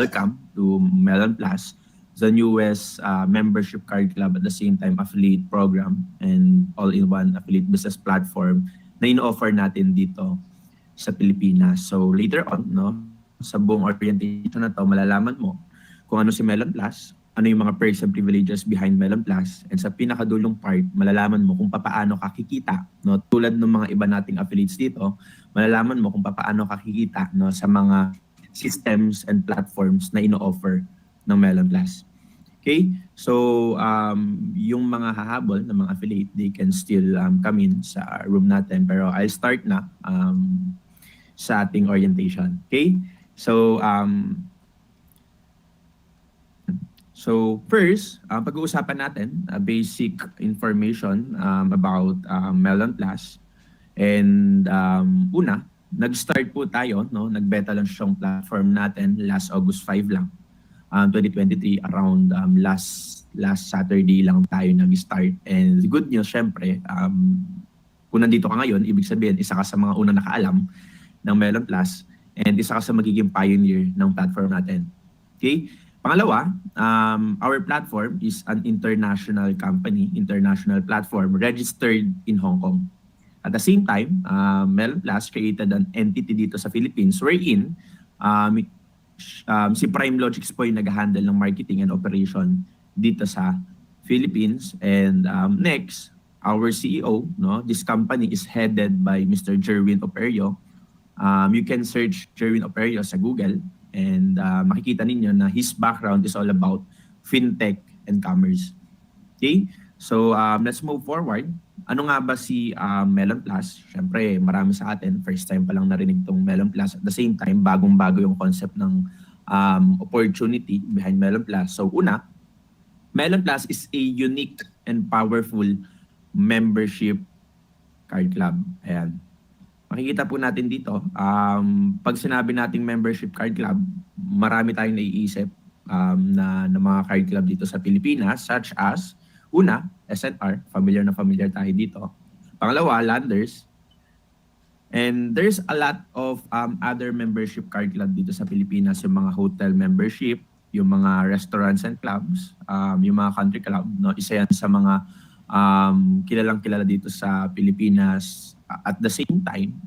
welcome to Melon Plus, the newest membership card club at the same time affiliate program and all-in-one affiliate business platform na ino-offer natin dito sa Pilipinas. So later on, no, sa buong orientation na to, malalaman mo kung ano si Melon Plus, ano yung mga perks and privileges behind Melon Plus, and sa pinakadulong part, malalaman mo kung paano ka kikita. No? Tulad ng mga iba nating affiliates dito, malalaman mo kung paano ka kikita, no, sa mga systems and platforms na ino-offer ng Melon Plus. Okay? So, yung mga hahabol ng mga affiliate, they can still come in sa room natin. Pero I'll start na sa ating orientation. Okay? So, first, pag-uusapan natin basic information about Melon Plus. And una, nag-start po tayo, no? Nag-beta launch yung platform natin last August 5 lang, 2023, around last Saturday lang tayo nag-start. And the good news, syempre, kung nandito ka ngayon, ibig sabihin, isa ka sa mga unang nakaalam ng Melon Plus and isa ka sa magiging pioneer ng platform natin. Okay? Pangalawa, our platform is an international company, international platform registered in Hong Kong. At the same time, Melon Plus created an entity dito sa Philippines wherein si Prime Logics po yung nag-handle ng marketing and operation dito sa Philippines. And next, our CEO, no, this company is headed by Mr. Jerwin Operio. You can search Jerwin Operio sa Google and makikita ninyo na his background is all about fintech and commerce. Okay? So let's move forward. Ano nga ba si Melon Plus? Siyempre, marami sa atin, first time pa lang narinig itong Melon Plus. At the same time, bagong-bago yung concept ng opportunity behind Melon Plus. So una, Melon Plus is a unique and powerful membership card club. Ayan. Makikita po natin dito, pag sinabi nating membership card club, marami tayong naiisip na mga card club dito sa Pilipinas, such as, una, SNR, familiar na familiar tayo dito. Pangalawa, Landers. And there's a lot of other membership card club dito sa Pilipinas, yung mga hotel membership, yung mga restaurants and clubs, yung mga country club. No? Isa yan sa mga kilalang-kilala dito sa Pilipinas. At the same time,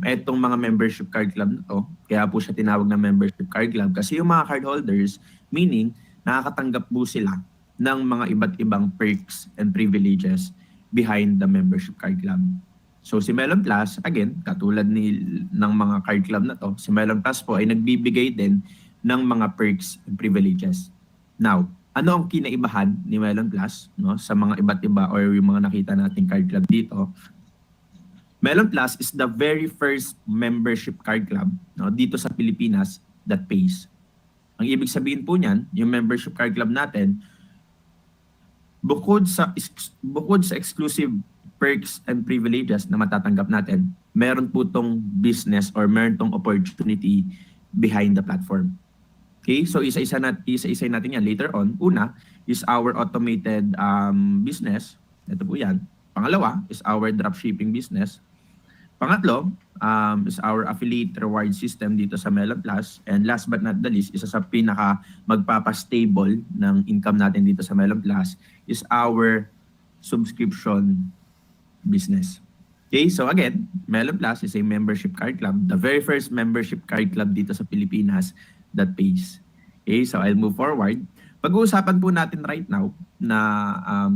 etong mga membership card club na to, kaya po siya tinawag na membership card club kasi yung mga cardholders, meaning nakakatanggap po sila ng mga iba't ibang perks and privileges behind the membership card club. So si Melon Plus, again, katulad ng mga card club na to, si Melon Plus po ay nagbibigay din ng mga perks and privileges. Now, ano ang kinaibahan ni Melon Plus, no, sa mga iba't iba or yung mga nakita nating card club dito? Melon Plus is the very first membership card club, no, dito sa Pilipinas that pays. Ang ibig sabihin po niyan, yung membership card club natin, bukod sa exclusive perks and privileges na matatanggap natin, meron po tong business or meron tong opportunity behind the platform. Okay, so isa-isa natin yan later on. Una is our automated business. Ito po yan. Pangalawa is our dropshipping business. Pangatlo is our affiliate reward system dito sa Melon Plus. And last but not the least, isa sa pinaka magpapa-stable ng income natin dito sa Melon Plus is our subscription business. Okay, so again, Melon Plus is a membership card club, the very first membership card club dito sa Pilipinas that pays. Okay, so I'll move forward. Pag-uusapan po natin right now na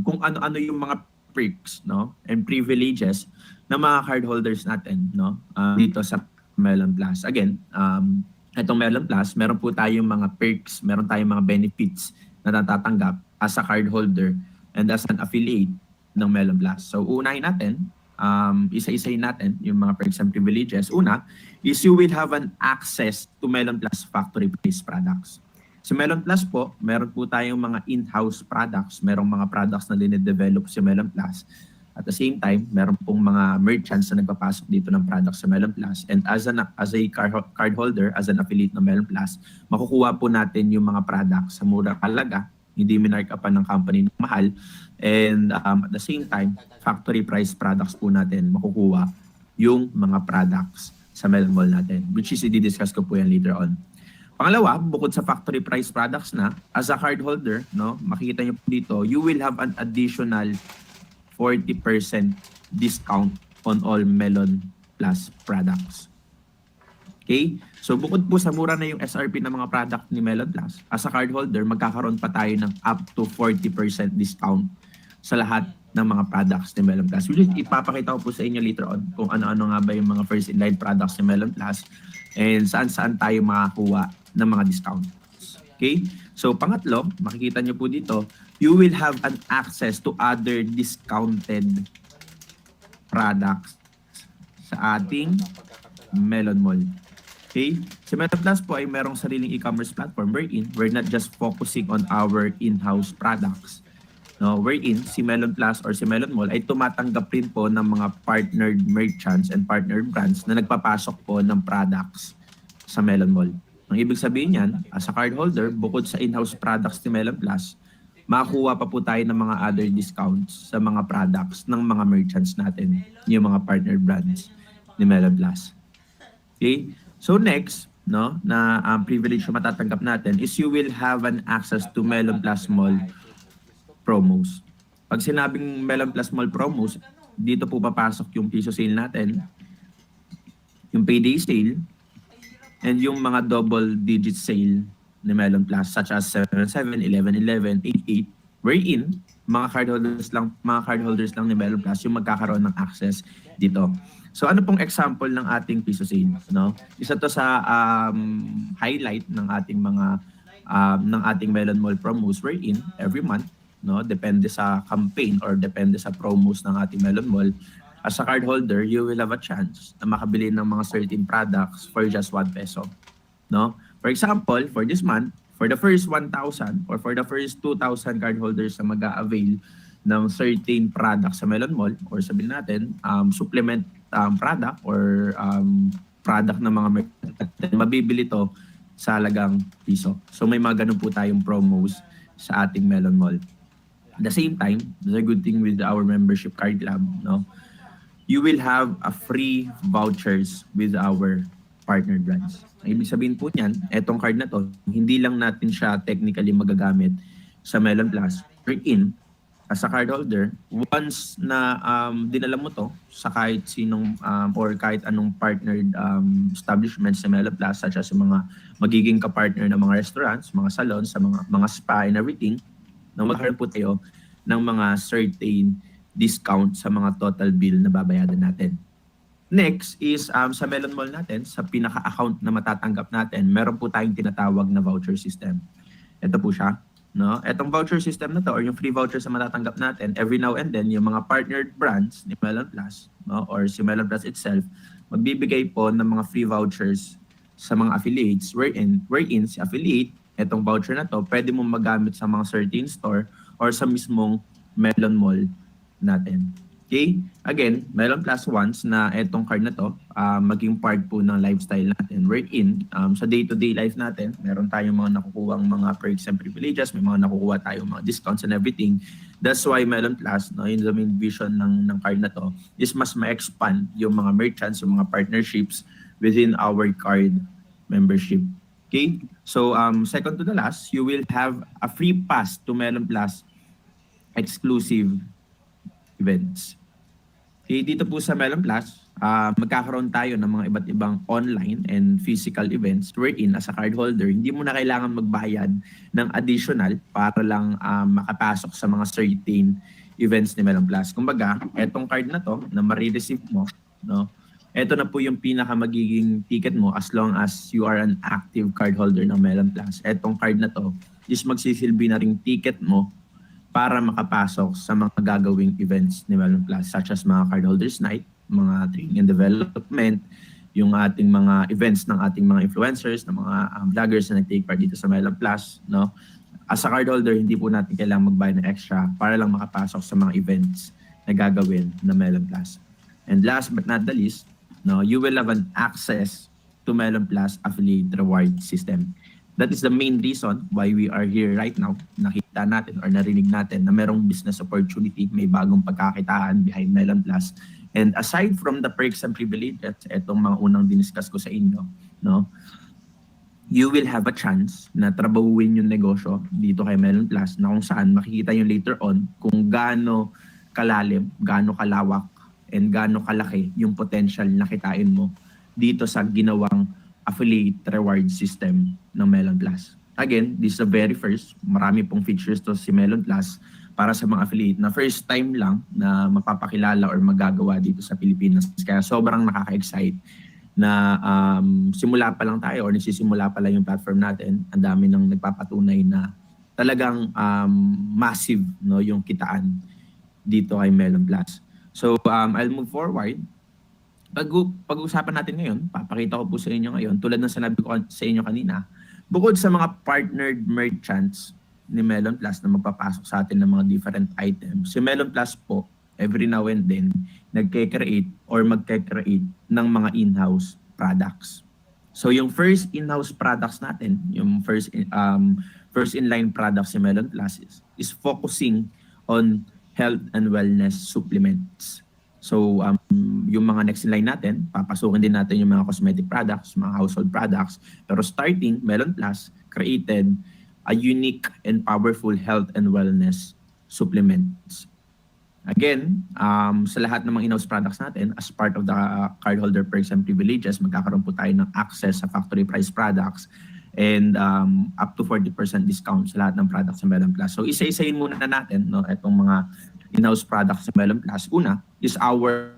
kung ano-ano yung mga perks, no, and privileges ng mga cardholders natin, no, dito sa Melon Plus. Again, itong Melon Plus, meron po tayong mga perks, meron tayong mga benefits na natatanggap as a cardholder and as an affiliate ng Melon Plus. So unahin natin, isa-isahin natin yung mga perks and privileges. Una is you will have an access to Melon Plus factory based products. Sa Melon Plus po, meron po tayong mga in-house products, merong mga products na dinedevelop sa Melon Plus. At the same time, meron pong mga merchants na nagpapasok dito ng products sa Melon Plus. And as a cardholder, as an affiliate ng Melon Plus, makukuha po natin yung mga products sa murang halaga, hindi minarkapan ng company ng mahal. And at the same time, factory price products po natin makukuha yung mga products sa Melon Mall natin, which is i-discuss ko po yan later on. Pangalawa, bukod sa factory price products na, as a cardholder, no, makikita niyo po dito, you will have an additional 40% discount on all Melon Plus products. Okay? So bukod po sa mura na yung SRP ng mga product ni Melon Plus, as a cardholder, magkakaroon pa tayo ng up to 40% discount sa lahat ng mga products ni Melon Plus. Which is, ipapakita ko po sa inyo later on kung ano-ano nga ba yung mga first in line products ni Melon Plus and saan-saan tayo makakuha ng mga discounts. Okay? So pangatlo, makikita nyo po dito, you will have an access to other discounted products sa ating Melon Mall. Okay? Si Melon Plus po ay merong sariling e-commerce platform wherein we're not just focusing on our in-house products. No, wherein si Melon Plus or si Melon Mall ay tumatanggap rin po ng mga partnered merchants and partnered brands na nagpapasok po ng products sa Melon Mall. Ang ibig sabihin niyan, as a cardholder, bukod sa in-house products ni Melon Plus, makakuha pa po tayo ng mga other discounts sa mga products ng mga merchants natin, yung mga partnered brands ni Melon Plus. Okay? So next, no, na privilege na matatanggap natin is you will have an access to Melon Plus Mall promos. Pag sinabing Melon Plus Mall promos, dito po papasok yung piso sale natin, yung payday sale, and yung mga double digit sale ni Melon Plus such as 7-7, 11-11, 8-8, wherein mga cardholders lang ni Melon Plus yung magkakaroon ng access dito. So ano pong example ng ating piso sale, no? Isa to sa highlight ng ating mga ng ating Melon Mall promos wherein every month, no, depende sa campaign or depende sa promos ng ating Melon Mall, as a cardholder, you will have a chance na makabili ng mga certain products for just 1 peso, no? For example, for this month, for the first 1,000 or for the first 2,000 cardholders na mag-a-avail ng certain products sa Melon Mall or sabihin natin supplement product or product ng mga merchant, mabibili to sa halagang piso. So may mga ganun po tayong promos sa ating Melon Mall. At the same time, there's a good thing with our membership card club, no? You will have a free vouchers with our partner brands. Ang ibig sabihin po niyan, etong card na to, hindi lang natin siya technically magagamit sa Melon Plus. Wherein, as a cardholder, once na dinala mo to sa kahit sinong or kahit anong partnered establishments sa Melon Plus, such as yung mga magiging kapartner ng mga restaurants, mga salons, sa mga spa and everything, na magkaroon po tayo ng mga certain discount sa mga total bill na babayadan natin. Next is sa Melon Mall natin, sa pinaka-account na matatanggap natin, meron po tayong tinatawag na voucher system. Ito po siya. No? Etong voucher system na to or yung free vouchers na matatanggap natin, every now and then, yung mga partnered brands ni Melon Plus, no, or si Melon Plus itself, magbibigay po ng mga free vouchers sa mga affiliates wherein si affiliate, etong voucher na to, pwede mong magamit sa mga certain store or sa mismong Melon Mall natin. Okay? Again, Melon Plus wants na etong card na to maging part po ng lifestyle natin. Wherein, sa day-to-day life natin, meron tayong mga nakukuhang mga perks and privileges, may mga nakukuha tayong mga discounts and everything. That's why Melon Plus, no, yung the main vision ng card na to, is mas ma-expand yung mga merchants, yung mga partnerships within our card membership. Okay? So, second to the last, you will have a free pass to Melon Plus exclusive events. Okay, dito po sa Melon Plus, magkakaroon tayo ng mga iba't ibang online and physical events wherein as a cardholder, hindi mo na kailangan magbayad ng additional para lang makapasok sa mga certain events ni Melon Plus. Kumbaga, etong card na to na marireceive mo, no? Ito na po yung pinaka magiging ticket mo as long as you are an active cardholder ng Melon Plus. Etong card na to is magsisilbi na ring ticket mo para makapasok sa mga gagawing events ni Melon Plus such as mga cardholders night, mga training and development, yung ating mga events ng ating mga influencers, ng mga vloggers na nag-take part dito sa Melon Plus, no? As a cardholder, hindi po natin kailangang magbayad ng extra para lang makapasok sa mga events na gagawin ng Melon Plus. And last but not the least, no, you will have an access to Melon Plus affiliate reward system. That is the main reason why we are here right now. Nakita natin or narinig natin na merong business opportunity, may bagong pagkakitaan behind Melon Plus. And aside from the perks and privileges, etong mga unang diniscuss ko sa inyo, no, you will have a chance na trabahuin yung negosyo dito kay Melon Plus na kung saan makikita yung later on kung gaano kalalim, gaano kalawak, and gaano kalaki yung potential na kitain mo dito sa ginawang affiliate reward system ng Melon Plus. Again, this is the very first. Marami pong features to si Melon Plus para sa mga affiliate na first time lang na mapapakilala or magagawa dito sa Pilipinas. Kaya sobrang nakaka-excite na simula pa lang tayo or nagsisimula pa lang yung platform natin. Ang dami nang nagpapatunay na talagang massive, no, yung kitaan dito kay Melon Plus. So I'll move forward. Pag-usapan natin ngayon, papakita ko po sa inyo ngayon, tulad ng sinabi ko sa inyo kanina, bukod sa mga partnered merchants ni Melon Plus na magpapasok sa atin ng mga different items, si Melon Plus po, every now and then, nagke-create or magke-create ng mga in-house products. So yung first in-house products natin, yung first in-line products si Melon Plus is focusing on health and wellness supplements. So yung mga next in line natin, papasukin din natin yung mga cosmetic products, mga household products. Pero starting, Melon Plus created a unique and powerful health and wellness supplements. Again, sa lahat ng mga in-house products natin, as part of the cardholder perks and privileges, magkakaroon po tayo ng access sa factory price products and up to 40% discount sa lahat ng products sa Melon Plus. So isa-isahin muna na natin, no, itong mga in-house products sa Melon Plus. Una is our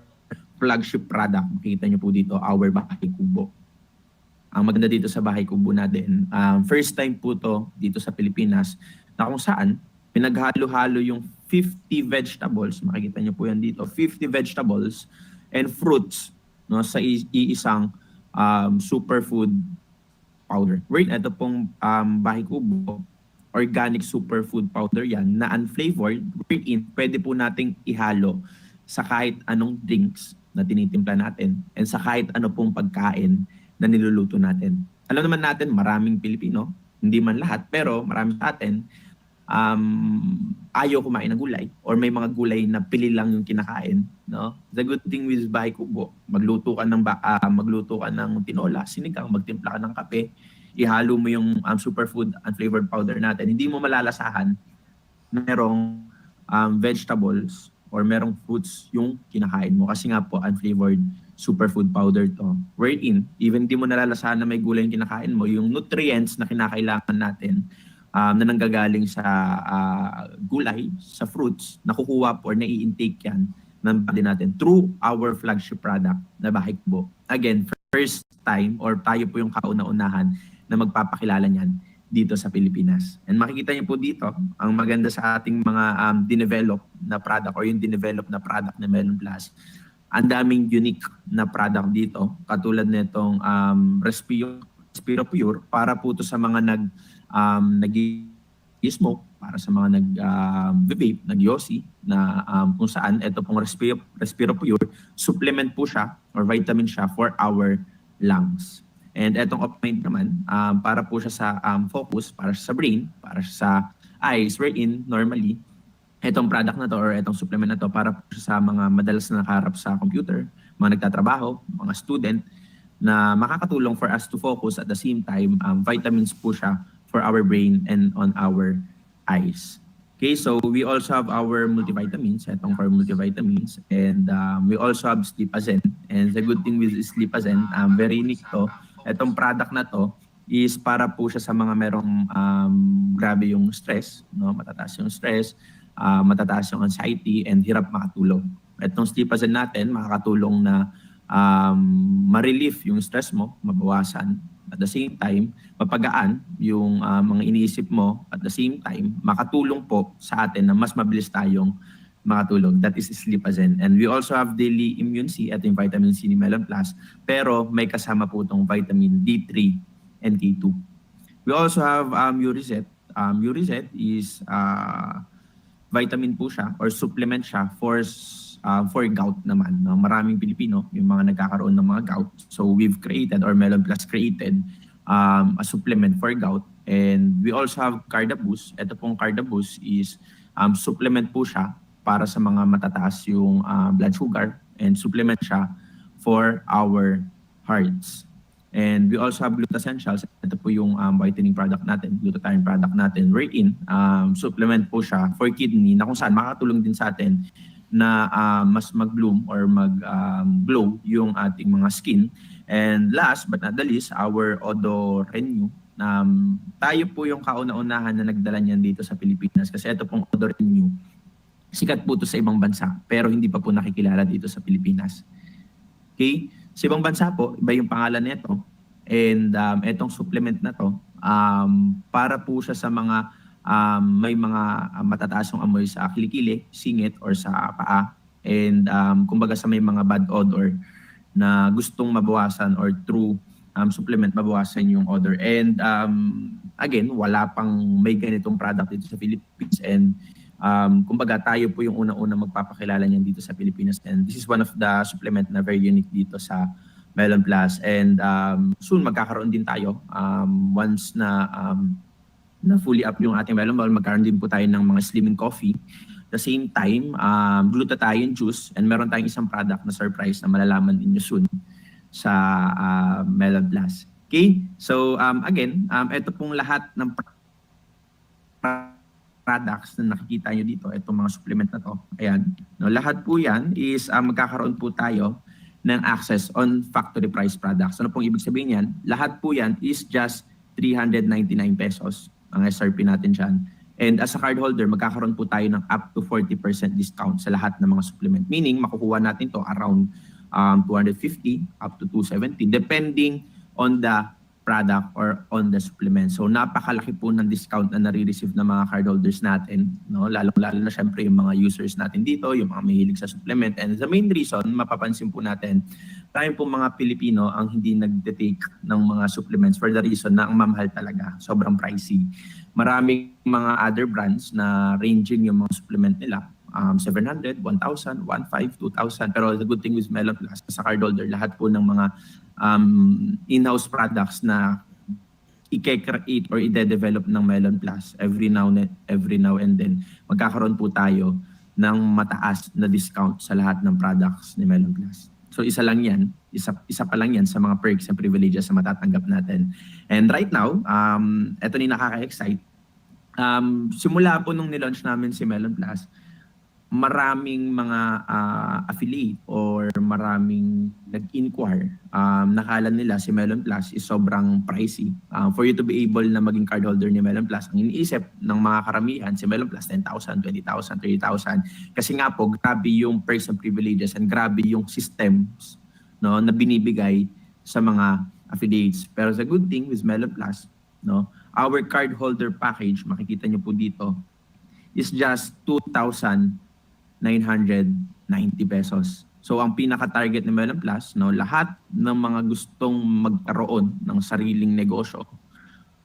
flagship product. Makikita nyo po dito, our Bahay Kubo. Ang maganda dito sa Bahay Kubo natin, first time po to dito sa Pilipinas na kung saan pinaghalo-halo yung 50 vegetables, makikita nyo po yan dito, 50 vegetables and fruits, no, sa iisang superfood powder. Right, ito pong Bahay Kubo, organic superfood powder yan na unflavored, wherein pwede po nating ihalo sa kahit anong drinks na tinitimpla natin and sa kahit ano pong pagkain na niluluto natin. Alam naman natin, maraming Pilipino, hindi man lahat, pero marami sa atin, ayaw kumain ng gulay or may mga gulay na pili lang yung kinakain, no? The good thing with Bahay Kubo, magluto ka ng tinola, sinigang, magtimpla ka ng kape, ihalo mo yung superfood unflavored powder natin, hindi mo malalasahan merong vegetables or merong fruits yung kinakain mo kasi nga po unflavored superfood powder to. Wherein, even hindi mo nalalasahan na may gulay yung kinakain mo, yung nutrients na kinakailangan natin na nanggagaling sa gulay, sa fruits, nakukuha po or nai-intake yan ng body natin through our flagship product na Bahay Kubo. Again, first time or tayo po yung kauna-unahan na magpapakilala niyan dito sa Pilipinas. And makikita niyo po dito, ang maganda sa ating mga dinevelop na product or yung dinevelop na product ng Melon Plus, ang daming unique na product dito, katulad nitong Respiro Pure, para po to sa mga nag-smoke, para sa mga nag-vape, nag-yossi, na kung saan ito pong Respiro Pure, supplement po siya or vitamin siya for our lungs. And etong Opmind naman, para po siya sa focus, para sa brain, para sa eyes, wherein normally, etong product na to or etong supplement na to para po siya sa mga madalas na nakaharap sa computer, mga nagtatrabaho, mga student, na makakatulong for us to focus at the same time, vitamins po siya for our brain and on our eyes. Okay, so we also have our multivitamins, etong for multivitamins, and we also have Sleepazen. And the good thing with Sleepazen, very unique to, etong product na to is para po siya sa mga merong grabe yung stress, no? Matataas yung stress, matataas yung anxiety, and hirap makatulog. Etong Sleepazen natin, makakatulong na ma-relief yung stress mo, mabawasan. At the same time, mapagaan yung mga iniisip mo. At the same time, makatulong po sa atin na mas mabilis tayong makatulog. That is Sleepazen. And we also have daily immune C at yung vitamin C ni Melon Plus. Pero may kasama po itong vitamin D3 and K2. We also have Uriset. Uriset is vitamin po siya or supplement siya for gout naman. No? Maraming Pilipino, yung mga nagkakaroon ng mga gout. So we've created or Melon Plus created a supplement for gout. And we also have Cardaboost. Ito pong Cardaboost is supplement po siya para sa mga matataas yung blood sugar and supplement siya for our hearts. And we also have Glut Essentials. Ito po yung whitening product natin, glutathione product natin. Wherein, supplement po siya for kidney na kung saan makakatulong din sa atin na mas mag-bloom or mag-glow yung ating mga skin. And last but not the least, our Odo Renew. Tayo po yung kauna-unahan na nagdala niyan dito sa Pilipinas kasi ito pong Odo Renew. Sikat po ito sa ibang bansa pero hindi pa po nakikilala dito sa Pilipinas. Okay? Sa ibang bansa po, iba yung pangalan nito. And itong supplement na to, para po siya sa mga may mga matataas yung amoy sa kilikili, singit, or sa paa. And kumbaga sa may mga bad odor na gustong mabawasan or through supplement mabawasan yung odor. And again, wala pang may ganitong product dito sa Philippines. And kumbaga tayo po yung unang-unang magpapakilala niyan dito sa Pilipinas. And this is one of the supplement na very unique dito sa Melon Plus. And soon magkakaroon din tayo once na fully up yung ating Melon Ball, magkaroon din po tayo ng mga slimming coffee. The same time, glutathione juice, and meron tayong isang product na surprise na malalaman din nyo soon sa Melon Plus. Okay? So again, ito pong lahat ng products na nakikita nyo dito, itong mga supplement na to. Ayan. No, lahat po yan is magkakaroon po tayo ng access on factory price products. Ano pong ibig sabihin yan? Lahat po yan is just 399 pesos ang SRP natin dyan. And as a cardholder, magkakaroon po tayo ng up to 40% discount sa lahat ng mga supplement. Meaning, makukuha natin to around 250 up to 270 depending on the product or on the supplement. So napakalaki po ng discount na nare-receive ng mga cardholders natin, no? Lalo na syempre yung mga users natin dito, yung mga mahilig sa supplement. And the main reason, mapapansin po natin, tayo po mga Pilipino ang hindi nagde-take ng mga supplements for the reason na ang mamahal talaga, sobrang pricey. Maraming mga other brands na ranging yung mga supplement nila, 700, 1,000, 1,500, 2,000. Pero the good thing with Melon Plus, sa cardholder, lahat po ng mga in-house products na i-create or i-develop ng Melon Plus every now and then, magkakaroon po tayo ng mataas na discount sa lahat ng products ni Melon Plus. So isa lang yan, isa pa lang yan sa mga perks and privileges na matatanggap natin. And right now, ito ni nakaka-excite. Simula po nung nilaunch namin si Melon Plus, maraming mga affiliate or maraming nag-inquire. Nakala nila si Melon Plus is sobrang pricey. For you to be able na maging cardholder ni Melon Plus, ang iniisip ng mga karamihan, si Melon Plus 10,000, 20,000, 30,000. Kasi nga po, grabe yung perks and privileges and grabe yung systems, no, na binibigay sa mga affiliates. Pero the good thing with Melon Plus, no, our cardholder package, makikita nyo po dito, is just 2,990 pesos. So ang pinaka-target ni Melon Plus, no, lahat ng mga gustong magkaroon ng sariling negosyo,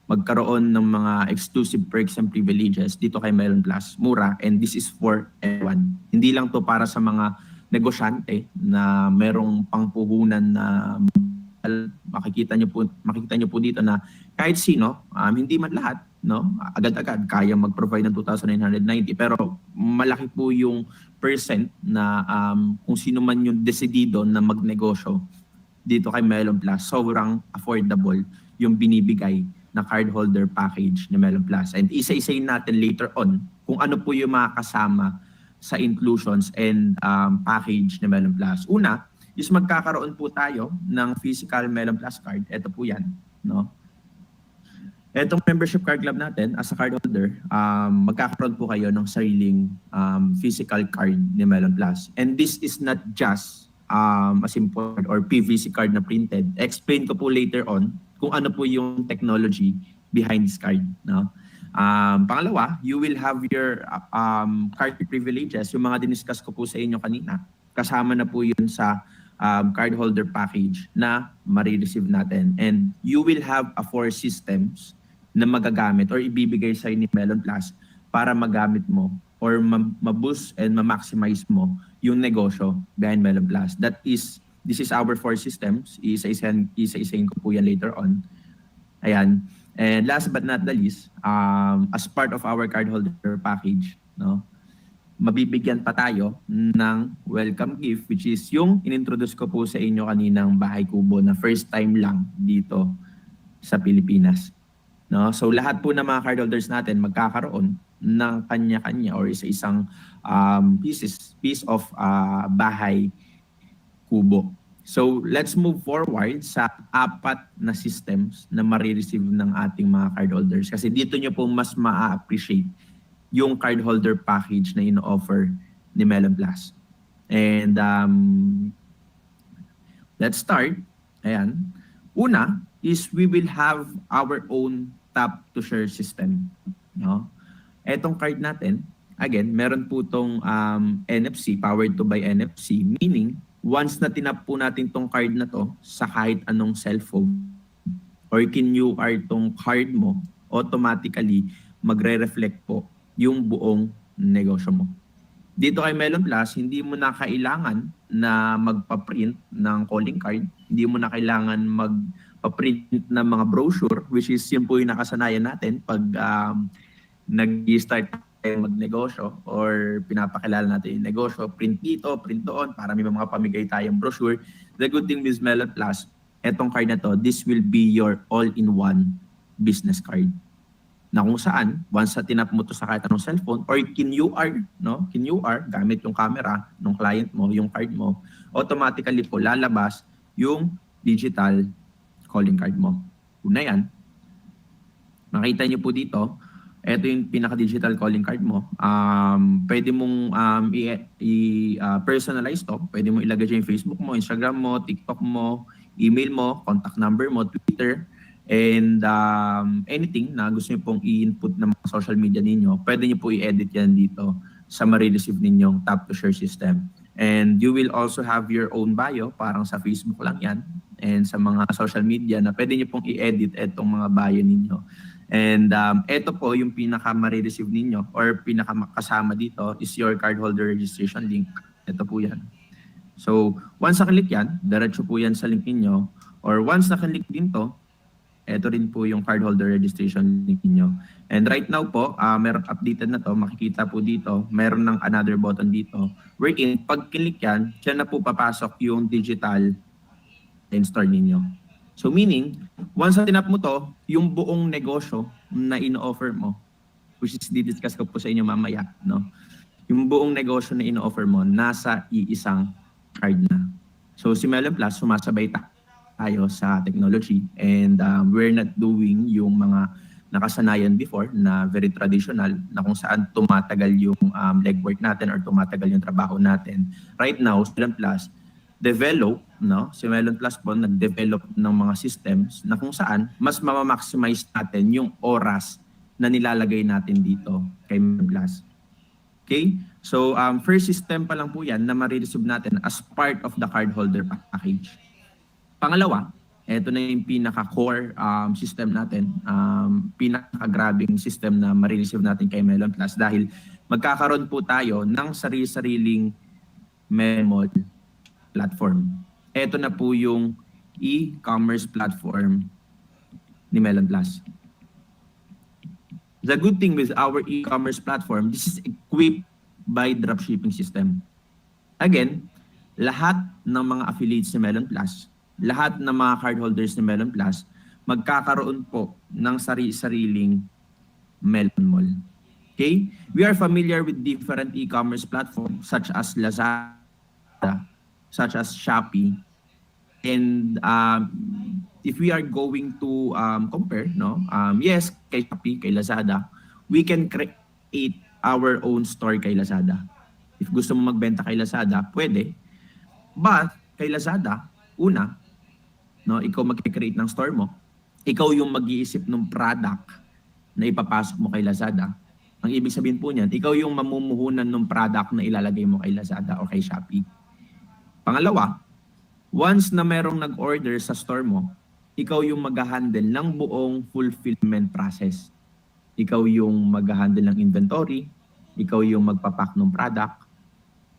magkaroon ng mga exclusive perks and privileges dito kay Melon Plus, mura, and this is for everyone. Hindi lang to para sa mga negosyante na merong pangpuhunan na makikita nyo po dito na kahit sino, hindi man lahat, no, agad-agad kaya mag-provide ng 2,990, pero malaki po yung percent na kung sino man yung desidido na magnegosyo dito kay Melon Plus, sobrang affordable yung binibigay na cardholder package ni Melon Plus. And isa-isayin natin later on kung ano po yung mga kasama sa inclusions and package ni Melon Plus. Una is magkakaroon po tayo ng physical Melon Plus card. Ito po yan, no? Etong membership card club natin, as a cardholder, magkakaroon po kayo ng sariling physical card ni Melon Plus. And this is not just a simple or PVC card na printed. Explain ko po later on kung ano po yung technology behind this card, no? Pangalawa, you will have your card privileges, yung mga diniscuss ko po sa inyo kanina. Kasama na po yun sa cardholder package na marireceive natin. And you will have 4 systems na magagamit or ibibigay sa ni Melon Plus para magamit mo or ma-boost and ma-maximize mo yung negosyo behind Melon Plus. This is our 4 systems. Isa-isahin ko po yan later on. Ayan. And last but not the least, as part of our cardholder package, no, mabibigyan pa tayo ng welcome gift, which is yung inintroduce ko po sa inyo kaninang Bahay Kubo na first time lang dito sa Pilipinas. No? So lahat po ng mga cardholders natin magkakaroon ng kanya-kanya or isa-isang piece of Bahay Kubo. So let's move forward sa 4 na systems na marireceive ng ating mga cardholders. Kasi dito nyo po mas ma-appreciate yung cardholder package na ino-offer ni Melon Plus. And let's start. Ayan. Una is we will have our own tap to share system. No? Etong card natin, again, meron po tong NFC, powered to by NFC, meaning once na tinap po natin tong card na to sa kahit anong cellphone or kin-QR tong card mo, automatically magre-reflect po yung buong negosyo mo. Dito kay Melon Plus, hindi mo na kailangan na magpa-print ng calling card, hindi mo na kailangan magpa-print ng mga brochure, which is yun po yung nakasanayan natin pag nag-start tayo magnegosyo or pinapakilala natin yung negosyo, print dito, print doon, para may mga pamigay tayong brochure. The good thing with Melon Plus, etong card na to, this will be your all-in-one business card. Na kung saan, once na tinap mo to sa kahit anong cellphone or kin-QR, no? Kin-QR, gamit yung camera ng client mo, yung card mo, automatically po lalabas yung digital calling card mo. Una yan, makita niyo po dito, ito yung pinaka-digital calling card mo. Pwede mong i-personalize to. Pwede mong ilagay dyan yung Facebook mo, Instagram mo, TikTok mo, email mo, contact number mo, Twitter, and anything na gusto niyo pong i-input ng mga social media ninyo, pwede niyo po i-edit yan dito sa ma-receive ninyong tap to share system. And you will also have your own bio, parang sa Facebook lang yan, and sa mga social media na pwede niyo pong i-edit itong mga bio ninyo. And ito po yung pinaka ma-receive ninyo or pinaka kasama dito is your cardholder registration link. Ito po yan. So once na-click yan, diretso po yan sa link ninyo, or once na-click din to, ito rin po yung cardholder registration link niyo. And right now po, meron updated na to, makikita po dito, meron ng another button dito. Wherein, pag click yan, dyan na po papasok yung digital in-store ninyo. So meaning, once na tinap mo to, yung buong negosyo na ino-offer mo, which is di-discuss ko po sa inyo mamaya, no? Yung buong negosyo na ino-offer mo, nasa iisang card na. So si Melon Plus, sumasabay tayo sa technology, and we're not doing yung mga nakasanayan before na very traditional na kung saan tumatagal yung legwork natin or tumatagal yung trabaho natin. Right now, si Melon Plus develop, no? Si Melon Plus po nag-develop ng mga systems na kung saan mas ma-maximize natin yung oras na nilalagay natin dito kay Melon Plus. Okay? So first system pa lang po yan na ma-receive natin as part of the cardholder package. Pangalawa, ito na yung pinaka-core system natin, pinaka-grabbing system na ma-receive natin kay Melon Plus dahil magkakaroon po tayo ng sarili-sariling Memol platform. Ito na po yung e-commerce platform ni Melon Plus. The good thing with our e-commerce platform, this is equipped by dropshipping system. Again, lahat ng mga affiliates ni Melon Plus, lahat ng mga cardholders ni Melon Plus, magkakaroon po ng sarili-sariling Melon Mall. Okay? We are familiar with different e-commerce platforms such as Lazada, such as Shopee. And if we are going to compare, no? Yes, kay Shopee, kay Lazada, we can create our own store kay Lazada. If gusto mo magbenta kay Lazada, pwede. But kay Lazada, una, no, ikaw mag-create ng store mo. Ikaw yung mag-iisip ng product na ipapasok mo kay Lazada. Ang ibig sabihin po niyan, ikaw yung mamumuhunan ng product na ilalagay mo kay Lazada o kay Shopee. Pangalawa, once na merong nag-order sa store mo, ikaw yung mag-handle ng buong fulfillment process. Ikaw yung mag-handle ng inventory, ikaw yung magpapack ng product,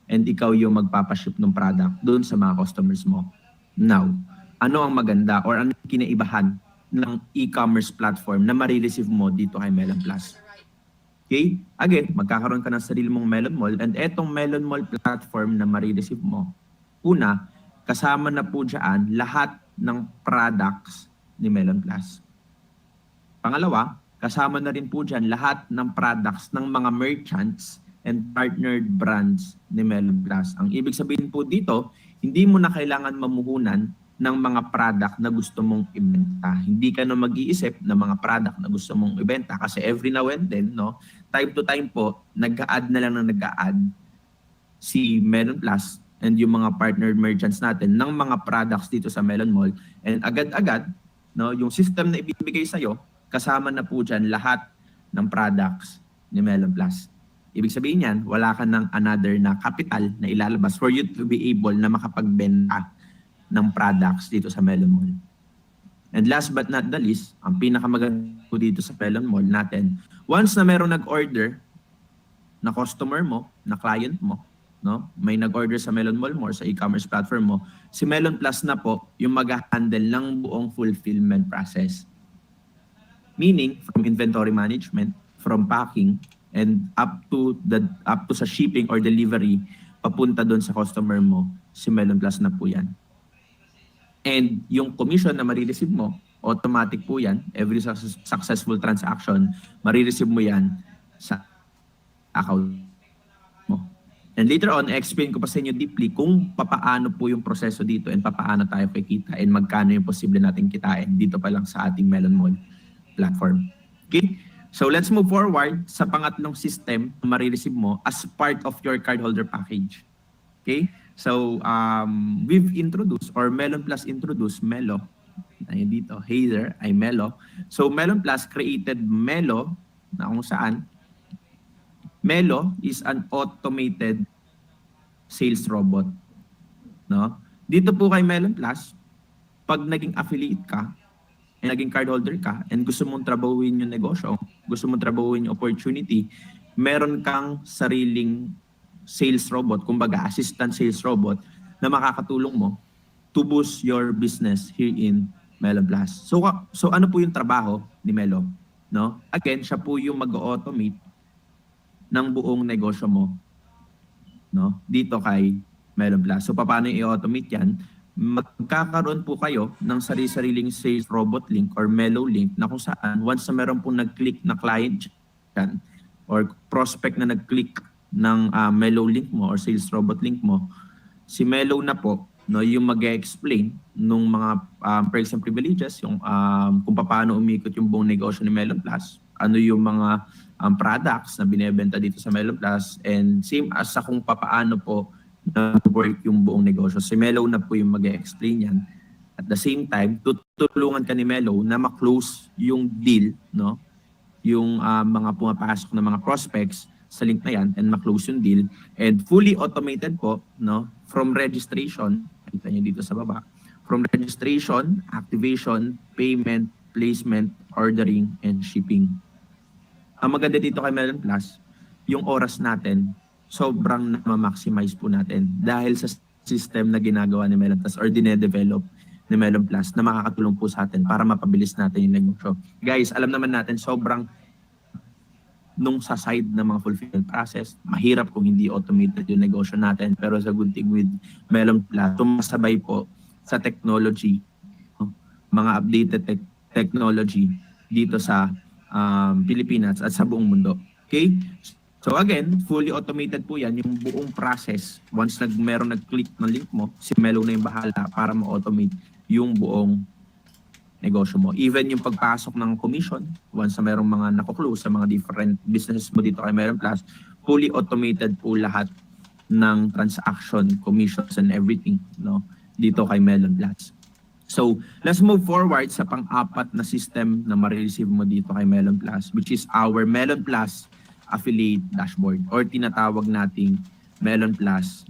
and ikaw yung magpapaship ng product doon sa mga customers mo. Now, ano ang maganda or ano ang kinaibahan ng e-commerce platform na ma-receive mo dito kay Melon Plus? Okay? Again, magkakaroon ka ng sarili mong Melon Mall and etong Melon Mall platform na marireceive mo, una, kasama na po dyan lahat ng products ni Melon Plus. Pangalawa, kasama na rin po dyan lahat ng products ng mga merchants and partnered brands ni Melon Plus. Ang ibig sabihin po dito, hindi mo na kailangan mamuhunan ng mga product na gusto mong ibenta. Hindi ka na mag-iisip ng mga product na gusto mong ibenta kasi every now and then, no, time to time po, nag-a-add na lang na nag-a-add si Melon Plus and yung mga partnered merchants natin ng mga products dito sa Melon Mall. And agad-agad, no, yung system na ibibigay sa'yo, kasama na po dyan lahat ng products ni Melon Plus. Ibig sabihin yan, wala ka ng another na capital na ilalabas for you to be able na makapagbenta ng products dito sa Melon Mall. And last but not the least, ang pinakamaganda po dito sa Melon Mall natin, once na meron nag-order na customer mo, na client mo, no, may nag-order sa Melon Mall mo or sa e-commerce platform mo, si Melon Plus na po yung mag-handle ng buong fulfillment process. Meaning, from inventory management, from packing, and up to sa shipping or delivery, papunta doon sa customer mo, si Melon Plus na po yan. And yung commission na marireceive mo, automatic po yan. Every successful transaction, marireceive mo yan sa account mo. And later on, explain ko pa sa inyo deeply kung papaano po yung proseso dito and papaano tayo kikita and magkano yung posible nating kitain dito pa lang sa ating Melon Mall platform. Okay? So let's move forward sa pangatlong system na marireceive mo as part of your cardholder package. Okay? So, we've introduced or Melon Plus introduced Melo. Ayun dito, header ay Melo. So, Melon Plus created Melo na kung saan Melo is an automated sales robot. No? Dito po kay Melon Plus, pag naging affiliate ka, naging cardholder ka, and gusto mong trabahuin yung negosyo, gusto mong trabahuin yung opportunity, meron kang sariling sales robot, kumbaga assistant sales robot na makakatulong mo to boost your business here in Melon Plus. So ano po yung trabaho ni Melo? No? Again, siya po yung mag-automate ng buong negosyo mo, no? Dito kay Melon Plus. So paano i-automate yan? Magkakaroon po kayo ng sarili-sariling sales robot link or Melo link na kung saan once na meron pong nag-click na client dyan or prospect na nag-click ng Melo link mo or sales robot link mo, si Melo na po, no, yung mag-explain nung mga perks and privileges, yung kung paano umikot yung buong negosyo ni Melon Plus, ano yung mga products na binebenta dito sa Melon Plus, and same as sa kung paano po na-work yung buong negosyo. Si Melo na po yung mag-explain yan. At the same time, tutulungan ka ni Melo na ma-close yung deal, no, yung mga pumapasok na mga prospects sa link na yan and ma-close yung deal, and fully automated po, no, from registration, kita nyo dito sa baba, from registration, activation, payment, placement, ordering, and shipping. Ang maganda dito kay Melon Plus, yung oras natin, sobrang na-maximize po natin dahil sa system na ginagawa ni Melon Plus or dine-develop ni Melon Plus na makakatulong po sa atin para mapabilis natin yung negosyo. Guys, alam naman natin, sobrang nung sa side ng mga fulfillment process, mahirap kung hindi automated yung negosyo natin. Pero sa good thing with Melon Plus, sumasabay po sa technology, mga updated technology dito sa Pilipinas at sa buong mundo. Okay? So again, fully automated po yan, yung buong process. Once meron nag-click ng link mo, si Melo na yung bahala para ma-automate yung buong negosyo mo. Even yung pagpasok ng commission, once na merong mga nakuklose sa mga different businesses mo dito kay Melon Plus, fully automated po lahat ng transaction, commissions, and everything, no, dito kay Melon Plus. So, let's move forward sa pang-apat na system na ma-receive mo dito kay Melon Plus, which is our Melon Plus Affiliate Dashboard or tinatawag nating Melon Plus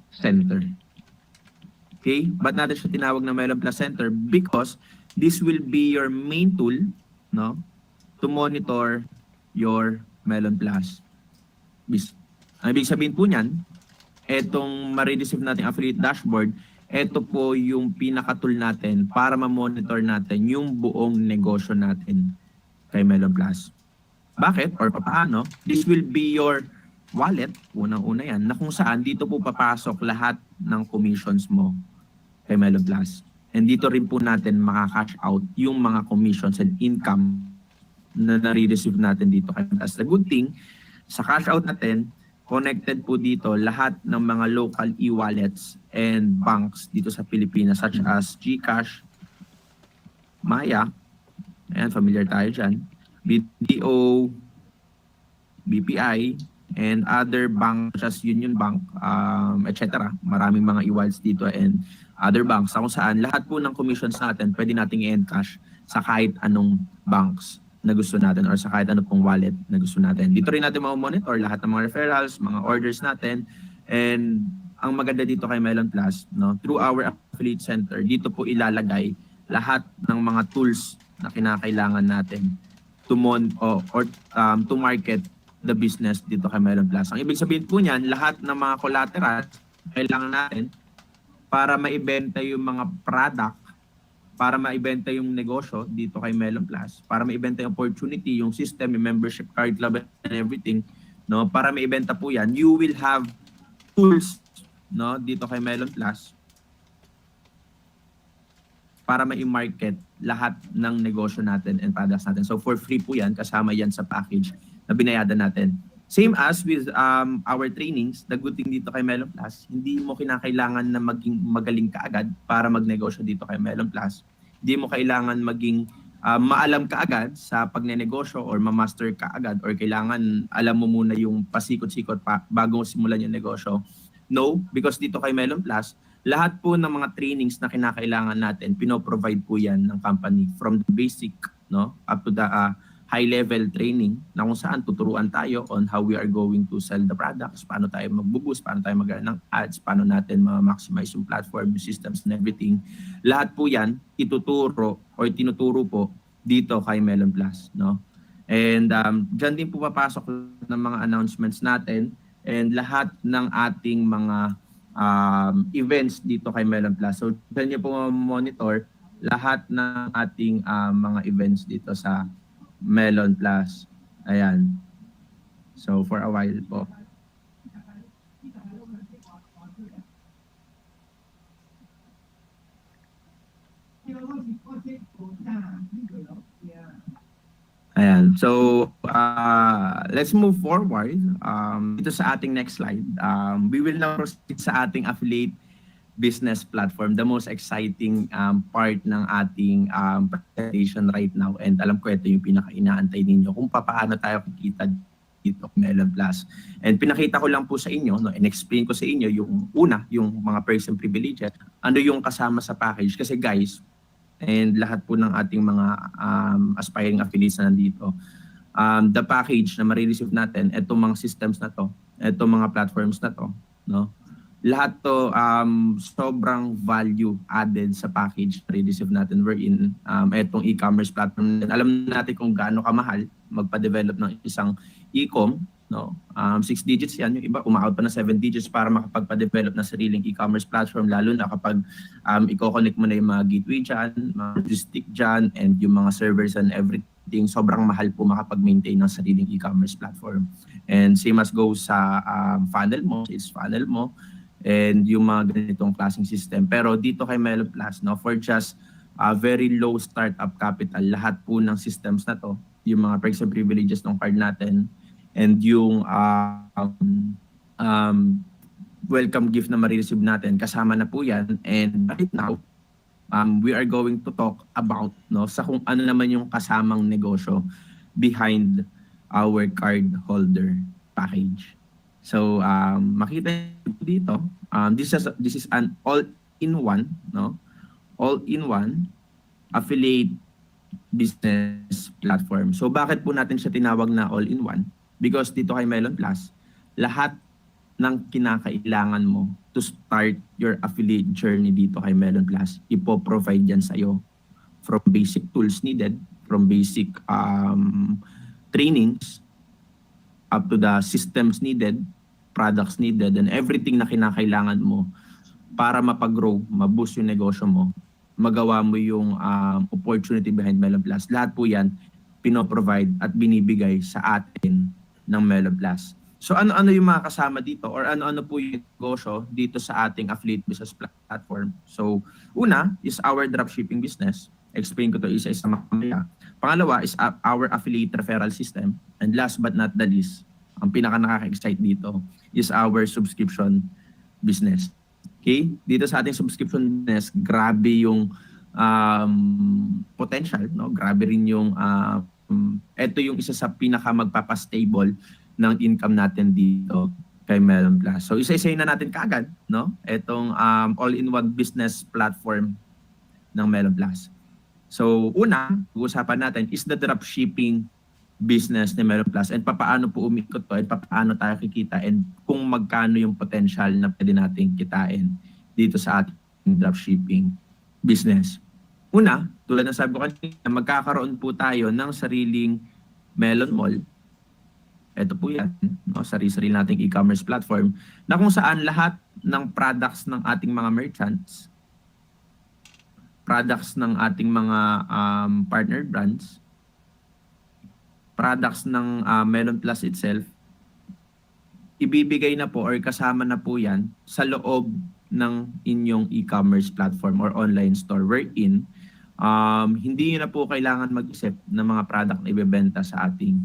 Center. Okay? Ba't natin siya tinawag na Melon Plus Center? Because this will be your main tool, no, to monitor your Melon Plus. Ang ibig sabihin po niyan, etong ma-receive nating affiliate dashboard, ito po yung pinaka-tool natin para ma-monitor natin yung buong negosyo natin kay Melon Plus. Bakit or papaano? This will be your wallet, unang-una yan, na kung saan dito po papasok lahat ng commissions mo kay Melon Plus. And dito rin po natin maka-cash out yung mga commissions and income na nare-receive natin dito. As the good thing, sa cash out natin, connected po dito lahat ng mga local e-wallets and banks dito sa Pilipinas such as GCash, Maya, ayan, familiar tayo dyan, BDO, BPI, and other banks such as Union Bank, etc. Maraming mga e-wallets dito and other banks kung saan lahat po ng commissions natin pwede nating i-encash sa kahit anong banks na gusto natin or sa kahit anong pong wallet na gusto natin. Dito rin natin monitor lahat ng mga referrals, mga orders natin, and ang maganda dito kay Melon Plus, no, through our affiliate center, dito po ilalagay lahat ng mga tools na kinakailangan natin to to market the business dito kay Melon Plus. Ang ibig sabihin po niyan, lahat ng mga collateral kailangan natin para maibenta yung mga product, para maibenta yung negosyo dito kay Melon Plus, para maibenta yung opportunity, yung system, yung membership card club and everything, no, para maibenta po yan, you will have tools, no, dito kay Melon Plus para ma-market lahat ng negosyo natin and products natin. So for free po yan, kasama yan sa package na binayadan natin. Same as with our trainings, the good thing dito kay Melon Plus, hindi mo kinakailangan na maging magaling kaagad para magnegosyo dito kay Melon Plus. Hindi mo kailangan maging maalam kaagad sa pagnenegosyo or ma-master kaagad or kailangan alam mo muna yung pasikot-sikot pa bago simulan yung negosyo. No, because dito kay Melon Plus, lahat po ng mga trainings na kinakailangan natin, pino-provide po yan ng company from the basic, no, up to the high-level training na kung saan tuturuan tayo on how we are going to sell the products, paano tayo mag-boost, paano tayo mag-run ng ads, paano natin ma-maximize yung platform, yung systems and everything. Lahat po yan ituturo or tinuturo po dito kay Melon Plus, no? And dyan din po papasok ng mga announcements natin and lahat ng ating mga events dito kay Melon Plus. So dyan niyo po monitor lahat ng ating mga events dito sa Melon Plus. Ayan. So for a while po. Ayan. So let's move forward dito sa ating next slide. We will now proceed sa ating affiliate business platform, the most exciting part ng ating presentation right now. And alam ko ito yung pinaka-inaantay ninyo kung paano tayo kikita dito Melon Plus. And pinakita ko lang po sa inyo, no, and explain ko sa inyo yung una, yung mga perks and privileges, ano yung kasama sa package. Kasi guys, and lahat po ng ating mga aspiring affiliates na nandito, the package na marireceive natin, itong mga systems na to, itong mga platforms na to, no, lahat to sobrang value added sa package na receive natin wherein itong e-commerce platform. Alam natin kung gaano kamahal magpa-develop ng isang e-com, no? 6 digits yan, yung iba umaabot pa na 7 digits para makapagpa-develop ng sariling e-commerce platform, lalo na kapag i-connect mo na yung mga gateway dyan, mga logistic dyan, and yung mga servers and everything. Sobrang mahal po makapag-maintain ng sariling e-commerce platform. And same as goes sa funnel mo, is funnel mo, and yung mga ganitong klaseng system. Pero dito kay Melon Plus, no, for just very low startup capital, lahat po ng systems na to, yung mga perks and privileges ng card natin, and yung welcome gift na marireceive natin, kasama na po yan. And right now, we are going to talk about, no, sa kung ano naman yung kasamang negosyo behind our card holder package. So makita niyo dito, this is an all-in-one, no? All-in-one affiliate business platform. So bakit po natin siya tinawag na all-in-one? Because dito kay Melon Plus, lahat ng kinakailangan mo to start your affiliate journey dito kay Melon Plus, ipo-provide yan sa'yo. From basic tools needed, from basic trainings, up to the systems needed, products needed, and everything na kinakailangan mo para mapag-grow, ma-boost yung negosyo mo, magawa mo yung opportunity behind Melon Plus. Lahat po yan pinoprovide at binibigay sa atin ng Melon Plus. So ano-ano yung mga kasama dito or ano-ano po yung negosyo dito sa ating affiliate business platform. So una is our dropshipping business. Explain ko to isa-isa mamaya. Pangalawa is our affiliate referral system. And last but not the least, ang pinaka nakaka-excite dito is our subscription business. Okay? Dito sa ating subscription business, grabe yung potential, no? Grabe rin yung ito yung isa sa pinaka magpapa-stable ng income natin dito kay Melon Plus. So isa-isayin na natin kaagad, no? Itong all-in-one business platform ng Melon Plus. So una, pag-uusapan natin is the dropshipping business ni Melon Plus and papaano po umikot to and papaano tayo kikita and kung magkano yung potential na pwede nating kitain dito sa ating dropshipping business. Una, tulad ng sabi ko kanina, magkakaroon po tayo ng sariling Melon Mall. Ito po yan, no? Sarili-sarili nating e-commerce platform na kung saan lahat ng products ng ating mga merchants, products ng ating mga partner brands, products ng Melon Plus itself, ibibigay na po or kasama na po yan sa loob ng inyong e-commerce platform or online store wherein hindi nyo na po kailangan mag-isip ng mga product na ibebenta sa ating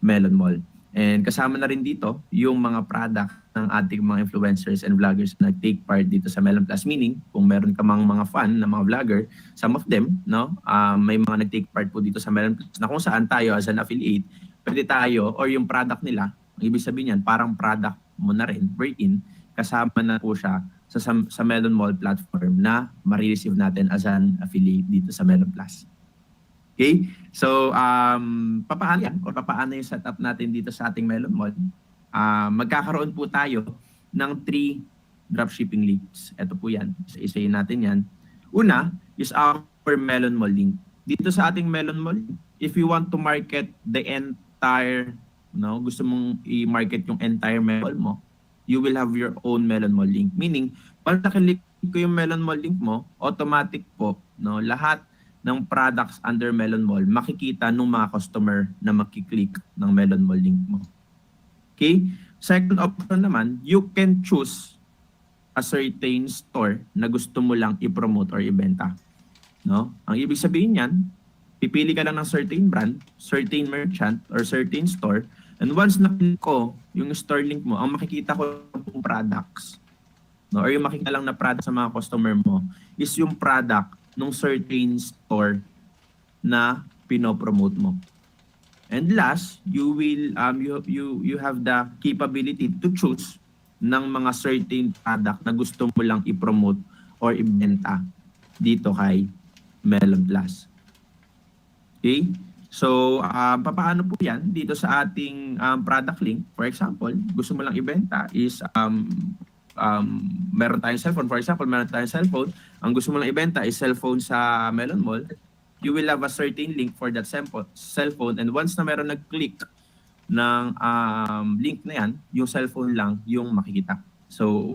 Melon Mall. And kasama na rin dito yung mga product ng ating mga influencers and vloggers na take part dito sa Melon Plus. Meaning, kung meron ka mga fan na mga vlogger, some of them, no, may mga nag-take part po dito sa Melon Plus na kung saan tayo as an affiliate, pwede tayo or yung product nila, ang ibig sabihin yan, parang product mo na rin, wherein kasama na po siya sa Melon Mall platform na ma-receive natin as an affiliate dito sa Melon Plus. Okay? So, papaano yan? O papaano yung setup natin dito sa ating Melon Mall? Magkakaroon po tayo ng 3 dropshipping links. Ito po yan. Isa-isayin natin yan. Una is our Melon Mall link. Dito sa ating Melon Mall, if you want to market the entire, no, gusto mong i-market yung entire Melon Mall mo, you will have your own Melon Mall link. Meaning, pag nakilink ko yung Melon Mall link mo, automatic po, no, lahat ng products under Melon Mall, makikita ng mga customer na makiklik ng Melon Mall link mo. Okay? Second option naman, you can choose a certain store na gusto mo lang i-promote or ibenta. No? Ang ibig sabihin niyan, pipili ka lang ng certain brand, certain merchant, or certain store, and once na-click ko yung store link mo, ang makikita ko yung products, no? Or yung makikita lang na product sa mga customer mo, is yung product nung certain store na pinopromote mo. And last, you will you have the capability to choose ng mga certain product na gusto mo lang i-promote or ibenta dito kay Melon Plus. Okay? So, papaano po yan dito sa ating product link? For example, gusto mo lang ibenta is meron tayong cellphone. For example, meron tayong cellphone. Ang gusto mo lang ibenta is cellphone sa Melon Mall. You will have a certain link for that cellphone. And once na meron nag-click ng link na yan, yung cellphone lang yung makikita. So,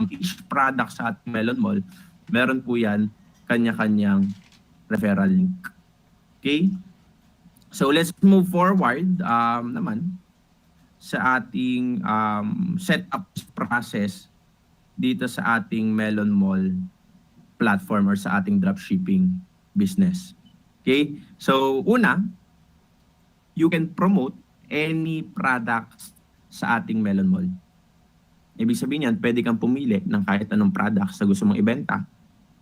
each product sa ating Melon Mall, meron po yan kanya-kanyang referral link. Okay? So, let's move forward naman sa ating setup process dito sa ating Melon Mall platform or sa ating dropshipping business. Okay? So, una, you can promote any products sa ating Melon Mall. Ibig sabihin yan, pwede kang pumili ng kahit anong products na gusto mong ibenta.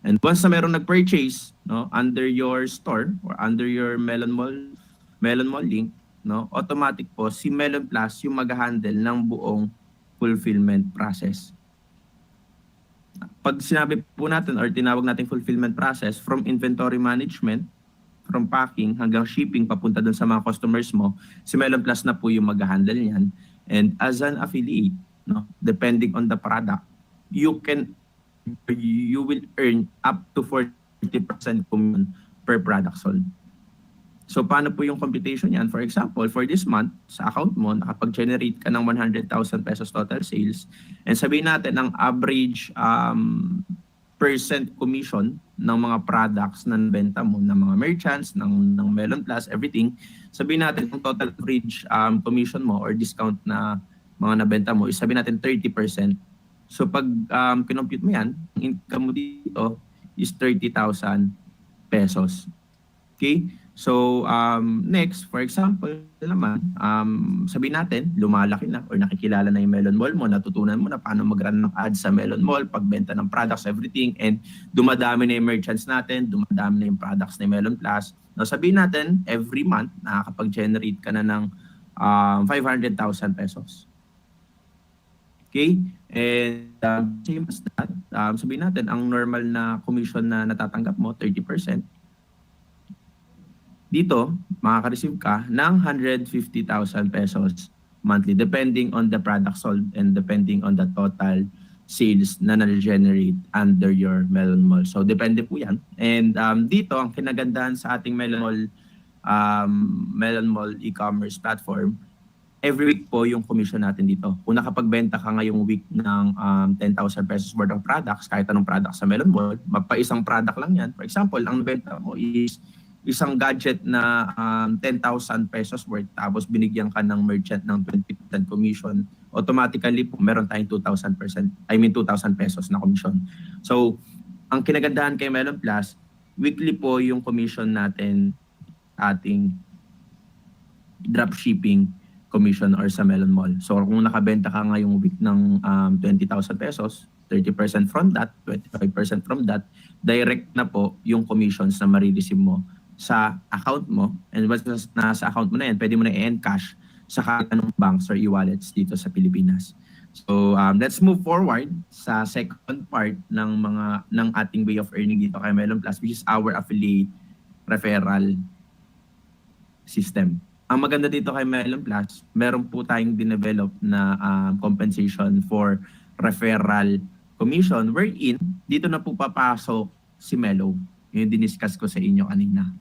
And once na merong nag-purchase, no, under your store or under your Melon Mall link, no, automatic po si Melon Plus yung mag-handle ng buong fulfillment process. Pag sinabi po natin or tinawag natin fulfillment process, from inventory management, from packing hanggang shipping papunta dun sa mga customers mo, si Melon Plus na po yung mag-handle niyan. And as an affiliate, no, depending on the product, you will earn up to 40% commission per product sold. So paano po yung computation yan? For example, for this month, sa account mo, nakapag-generate ka ng 100,000 pesos total sales. And sabihin natin, ang average percent commission ng mga products na nabenta mo, ng mga merchants, ng Melon Plus, everything. Sabihin natin kung total average commission mo or discount na mga nabenta mo, sabihin natin 30%. So pag kinompute mo yan, ang income mo dito is 30,000 pesos. Okay? So next, for example naman, sabihin natin, lumalaki na or nakikilala na yung Melon Mall mo, natutunan mo na paano mag-run ng ads sa Melon Mall, pagbenta ng products, everything, and dumadami na yung merchants natin, dumadami na yung products ni Melon Plus. Now sabihin natin, every month, nakakapag-generate ka na ng 500,000 pesos. Okay? And same as that, sabihin natin, ang normal na commission na natatanggap mo, 30%. Dito, makaka-receive ka ng 150,000 pesos monthly depending on the product sold and depending on the total sales na na-generate under your Melon Mall. So, depende po yan. And dito, ang kinagandahan sa ating Melon Mall e-commerce platform, every week po yung commission natin dito. Kung nakapagbenta ka ngayong week ng 10,000 pesos worth of products, kahit anong product sa Melon Mall, magpa-isang product lang yan. For example, ang benta mo is isang gadget na 10,000 pesos worth, tapos binigyan ka ng merchant ng 20% commission, automatically po meron tayong 2,000 pesos na commission. So, ang kinagandahan kay Melon Plus, weekly po yung commission natin ating dropshipping commission or sa Melon Mall. So, kung nakabenta ka ngayong week ng 20,000 pesos, 30% from that, 25% from that, direct na po yung commissions na marireceive mo sa account mo, and once nasa account mo na yan, pwede mo na i-encash sa kahit anong banks or e-wallets dito sa Pilipinas. So let's move forward sa second part ng ating way of earning dito kay Melon Plus, which is our affiliate referral system. Ang maganda dito kay Melon Plus, meron po tayong dinevelop na compensation for referral commission, wherein dito na po papasok si Melo, yung diniscuss ko sa inyo kanina.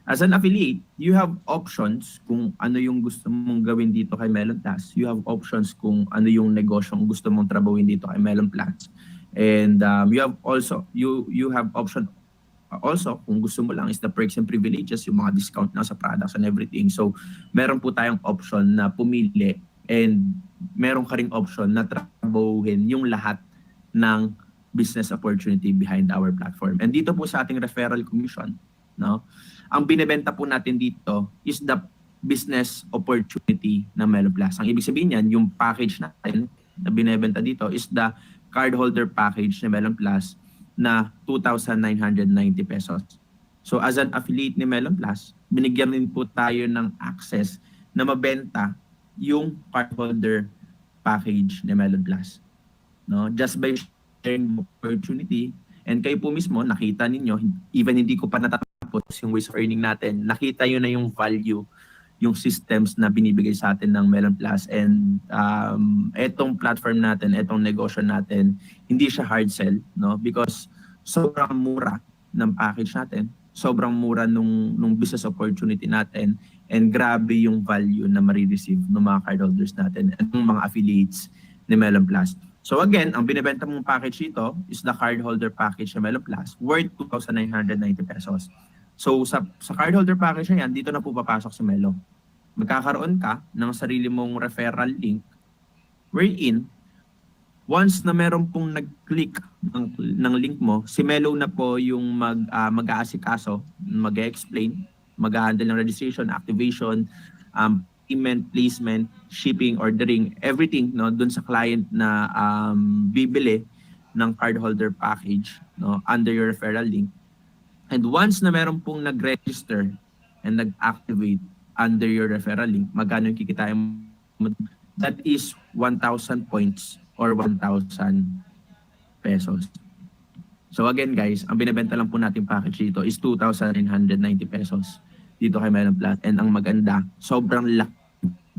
As an affiliate, you have options kung ano yung gusto mong gawin dito kay Melon Plus. You have options kung ano yung negosyong gusto mong trabahuin dito kay Melon Plus. And you have option also kung gusto mo lang is the perks and privileges, yung mga discount na sa products and everything. So, meron po tayong option na pumili and meron ka ring option na trabahuin yung lahat ng business opportunity behind our platform. And dito po sa ating referral commission, no? Ang binebenta po natin dito is the business opportunity ng Melon Plus. Ang ibig sabihin niyan, yung package natin na binebenta dito is the cardholder package ni Melon Plus na 2,990 pesos. So as an affiliate ni Melon Plus, binigyan din po tayo ng access na mabenta yung cardholder package ni Melon Plus. No? Just by sharing opportunity, and kayo po mismo, nakita ninyo, even hindi ko pa natatapos yung ways of earning natin, nakita yun na yung value, yung systems na binibigay sa atin ng Melon Plus. And etong platform natin, etong negosyo natin, hindi siya hard sell, no? Because sobrang mura ng package natin, sobrang mura nung business opportunity natin, and grabe yung value na marireceive ng mga cardholders natin at ng mga affiliates ni Melon Plus. So again, ang binibenta mong package dito is the cardholder package ng Melon Plus worth 2,990 pesos. So sa cardholder package na yan, dito na po papasok si Melo. Magkakaroon ka ng sarili mong referral link wherein once na meron pong nag-click ng link mo, si Melo na po yung mag-aasikaso, mag-explain, mag-handle ng registration, activation, payment, placement, shipping, ordering, everything, no, dun sa client na bibili ng cardholder package, no, under your referral link. And once na meron pong nag-register and nag-activate under your referral link, magkano yung kikitain mo? That is 1,000 points or 1,000 pesos. So again guys, ang binibenta lang po natin package dito is 2,990 pesos dito kay Melon Plus. And ang maganda, sobrang laki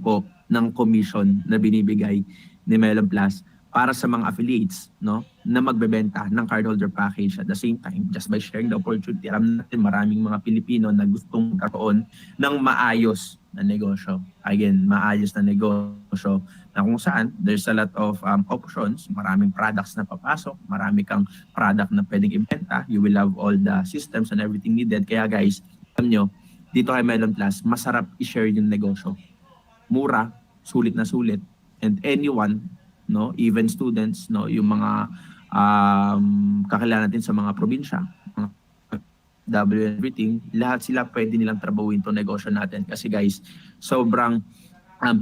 po ng commission na binibigay ni Melon Plus para sa mga affiliates, no, na magbebenta ng cardholder package at the same time, just by sharing the opportunity. Alam natin maraming mga Pilipino na gustong magkaroon ng maayos na negosyo. Again, maayos na negosyo na kung saan there's a lot of options, maraming products na papasok, marami kang product na pwedeng ibenta, you will have all the systems and everything needed. Kaya guys, alam nyo, dito kay Melon Plus, masarap i-share yung negosyo. Mura, sulit na sulit, and anyone, no, even students, no, yung mga kakilala natin sa mga probinsya, mga W everything, lahat sila pwede nilang trabahuin to negosyo natin. Kasi guys, sobrang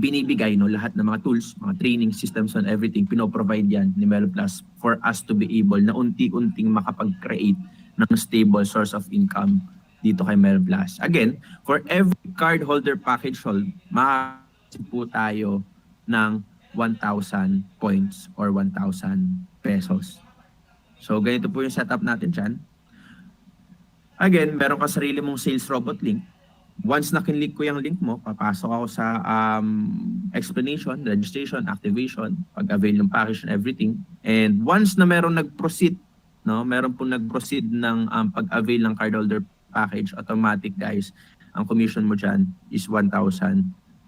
binibigay, no, lahat ng mga tools, mga training systems and everything, pinoprovide yan ni Melon Plus for us to be able na unti-unting makapag-create ng stable source of income dito kay Melon Plus. Again, for every cardholder package sold, makakasip po tayo ng 1,000 points or 1,000 pesos. So, ganito po yung setup natin dyan. Again, meron ka sarili mong sales robot link. Once na kinlik ko yung link mo, papasok ako sa explanation, registration, activation, pag-avail ng package and everything. And once na meron nag-proceed, no, meron po nag-proceed ng pag-avail ng cardholder package, automatic guys, ang commission mo dyan is 1,000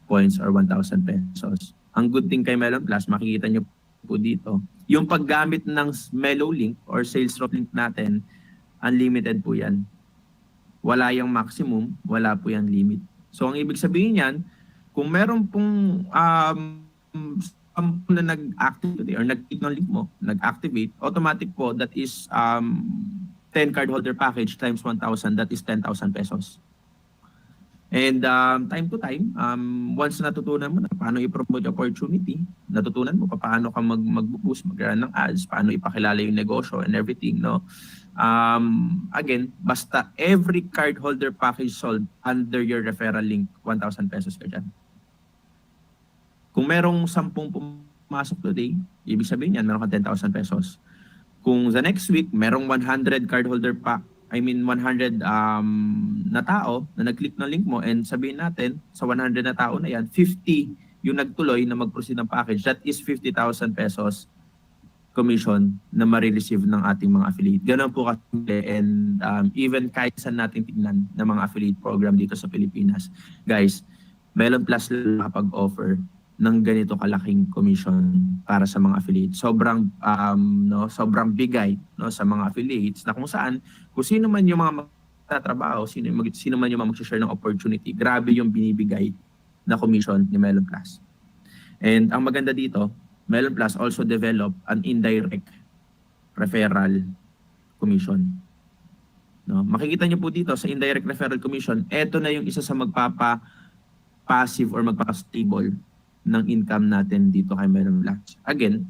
points or 1,000 pesos. Ang good thing kay Melon Plus, makikita nyo po dito, yung paggamit ng Melo link or sales robot link natin, unlimited po yan. Wala yung maximum, wala po yung limit. So ang ibig sabihin yan, kung meron pong na nag-activate or nag-click ng link mo, nag-activate, automatic po, that is 10 cardholder package times 1,000, that is 10,000 pesos. And time to time, once natutunan mo na paano i-promote yung opportunity, natutunan mo paano ka mag-boost, mag-run ng ads, paano ipakilala yung negosyo and everything, no? Again, basta every cardholder package sold under your referral link, 1,000 pesos ka dyan. Kung merong 10 pumasok today, ibig sabihin yan, meron ka 10,000 pesos. Kung the next week, merong 100 cardholder pack, 100 na tao na nag-click ng link mo, and sabihin natin, sa 100 na tao na yan, 50 yung nagtuloy na mag-proceed ng package, that is 50,000 pesos commission na ma-receive ng ating mga affiliate. Ganun po kasi, and even kahit saan natin tignan ng mga affiliate program dito sa Pilipinas. Guys, Melon Plus lang nakapag-offer ng ganito kalaking commission para sa mga affiliates. Sobrang sobrang bigay, no, sa mga affiliates na kung saan kung sino man yung mga magtatrabaho, sino man yung mga mag-share ng opportunity, grabe yung binibigay na commission ni Melon Plus. And ang maganda dito, Melon Plus also develop an indirect referral commission. No, makikita niyo po dito sa indirect referral commission, ito na yung isa sa magpapa-passive or magpapa-stable ng income natin dito kay Melon Plus. Again,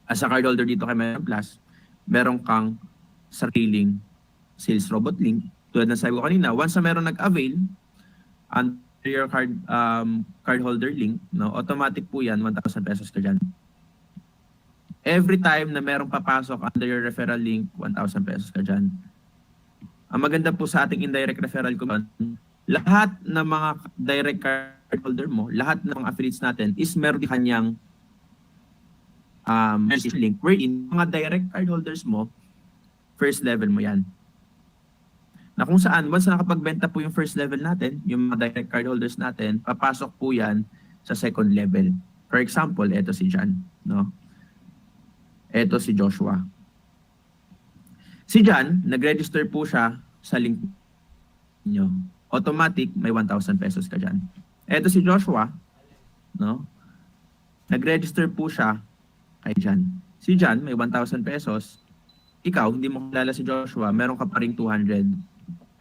as a cardholder dito kay Melon Plus, meron kang sariling sales robot link. Tulad na sabi ko kanina, once na meron nag-avail under your cardholder link, no, automatic po yan, 1,000 pesos ka dyan. Every time na merong papasok under your referral link, 1,000 pesos ka dyan. Ang maganda po sa ating indirect referral commission, lahat ng mga direct cardholder mo, lahat ng mga affiliates natin is meron kanyang link wherein mga direct cardholders mo, first level mo yan. Na kung saan, once na nakapagbenta po yung first level natin, yung mga direct cardholders natin, papasok po yan sa second level. For example, eto si John, no? Eto si Joshua. Si John, nag-register po siya sa link niyo. Automatic, may 1,000 pesos ka dyan. Eto si Joshua, no? Nag-register po siya kay John. Si John, may 1,000 pesos. Ikaw, hindi mo kilala si Joshua, meron ka pa ring 200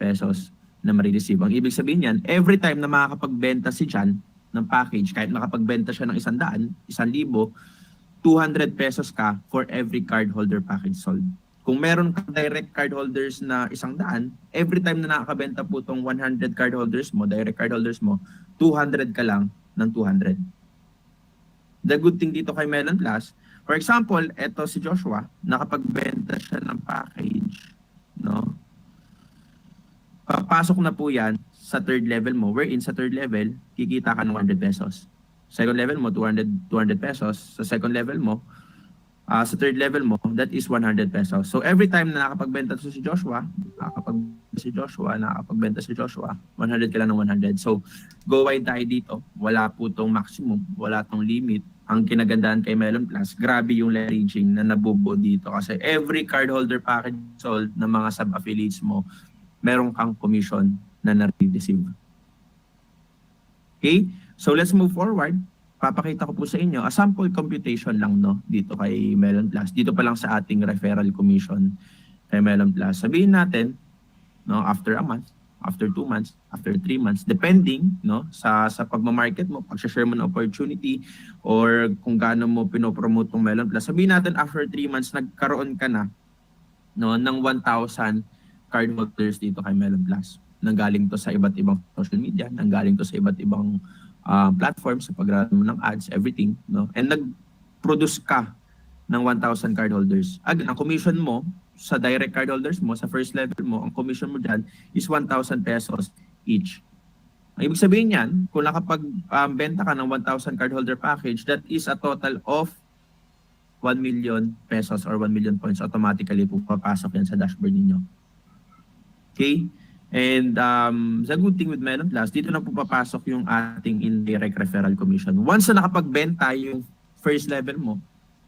pesos na ma-receive. Ang ibig sabihin yan, every time na makakapagbenta si John ng package, kahit makapagbenta siya ng 100, 1,000, 200 pesos ka for every cardholder package sold. Kung meron ka direct cardholders na 100, every time na nakakabenta po itong 100 cardholders mo, direct cardholders mo, 200 ka lang ng 200. The good thing dito kay Melon Plus, for example, eto si Joshua, nakapagbenta siya ng package, no? Papasok na po yan sa third level mo, wherein sa third level, kikita ka ng 100 pesos. Second level mo, 200 pesos. Sa second level mo, Sa third level mo, that is 100 pesos. So every time na nakapagbenta si Joshua, nakakapagbenta si Joshua, 100 ka lang ng 100. So go wide tayo dito. Wala po tong maximum, wala tong limit. Ang kinagandaan kay Melon Plus, grabe yung leveraging na nabubuo dito. Kasi every cardholder package sold ng mga sub-affiliates mo, meron kang commission na na-receive. Okay? So let's move forward. Papakita ko po sa inyo a sample computation lang dito kay Melon Plus. Dito pa lang sa ating referral commission kay Melon Plus. Sabihin natin after a month, after 2 months, after 3 months, depending sa pagma-market mo, pag-share mo ng opportunity or kung gaano mo pinopromote ng Melon Plus. Sabihin natin after 3 months nagkaroon ka na ng 1,000 cardholders dito kay Melon Plus. Nanggaling to sa iba't ibang social media, nanggaling to sa iba't ibang platforms, sa pag-run mo ng ads, everything, and nag-produce ka ng 1,000 cardholders. Again, ang commission mo sa direct cardholders mo, sa first level mo, ang commission mo dyan is 1,000 pesos each. Ang ibig sabihin yan, kung nakapag-benta ka ng 1,000 cardholder package, that is a total of 1 million pesos or 1 million points. Automatically pupapasok yan sa dashboard ninyo. Okay? And the good thing with Melon Plus, dito na po papasok yung ating indirect referral commission. Once na nakapagbenta yung first level mo,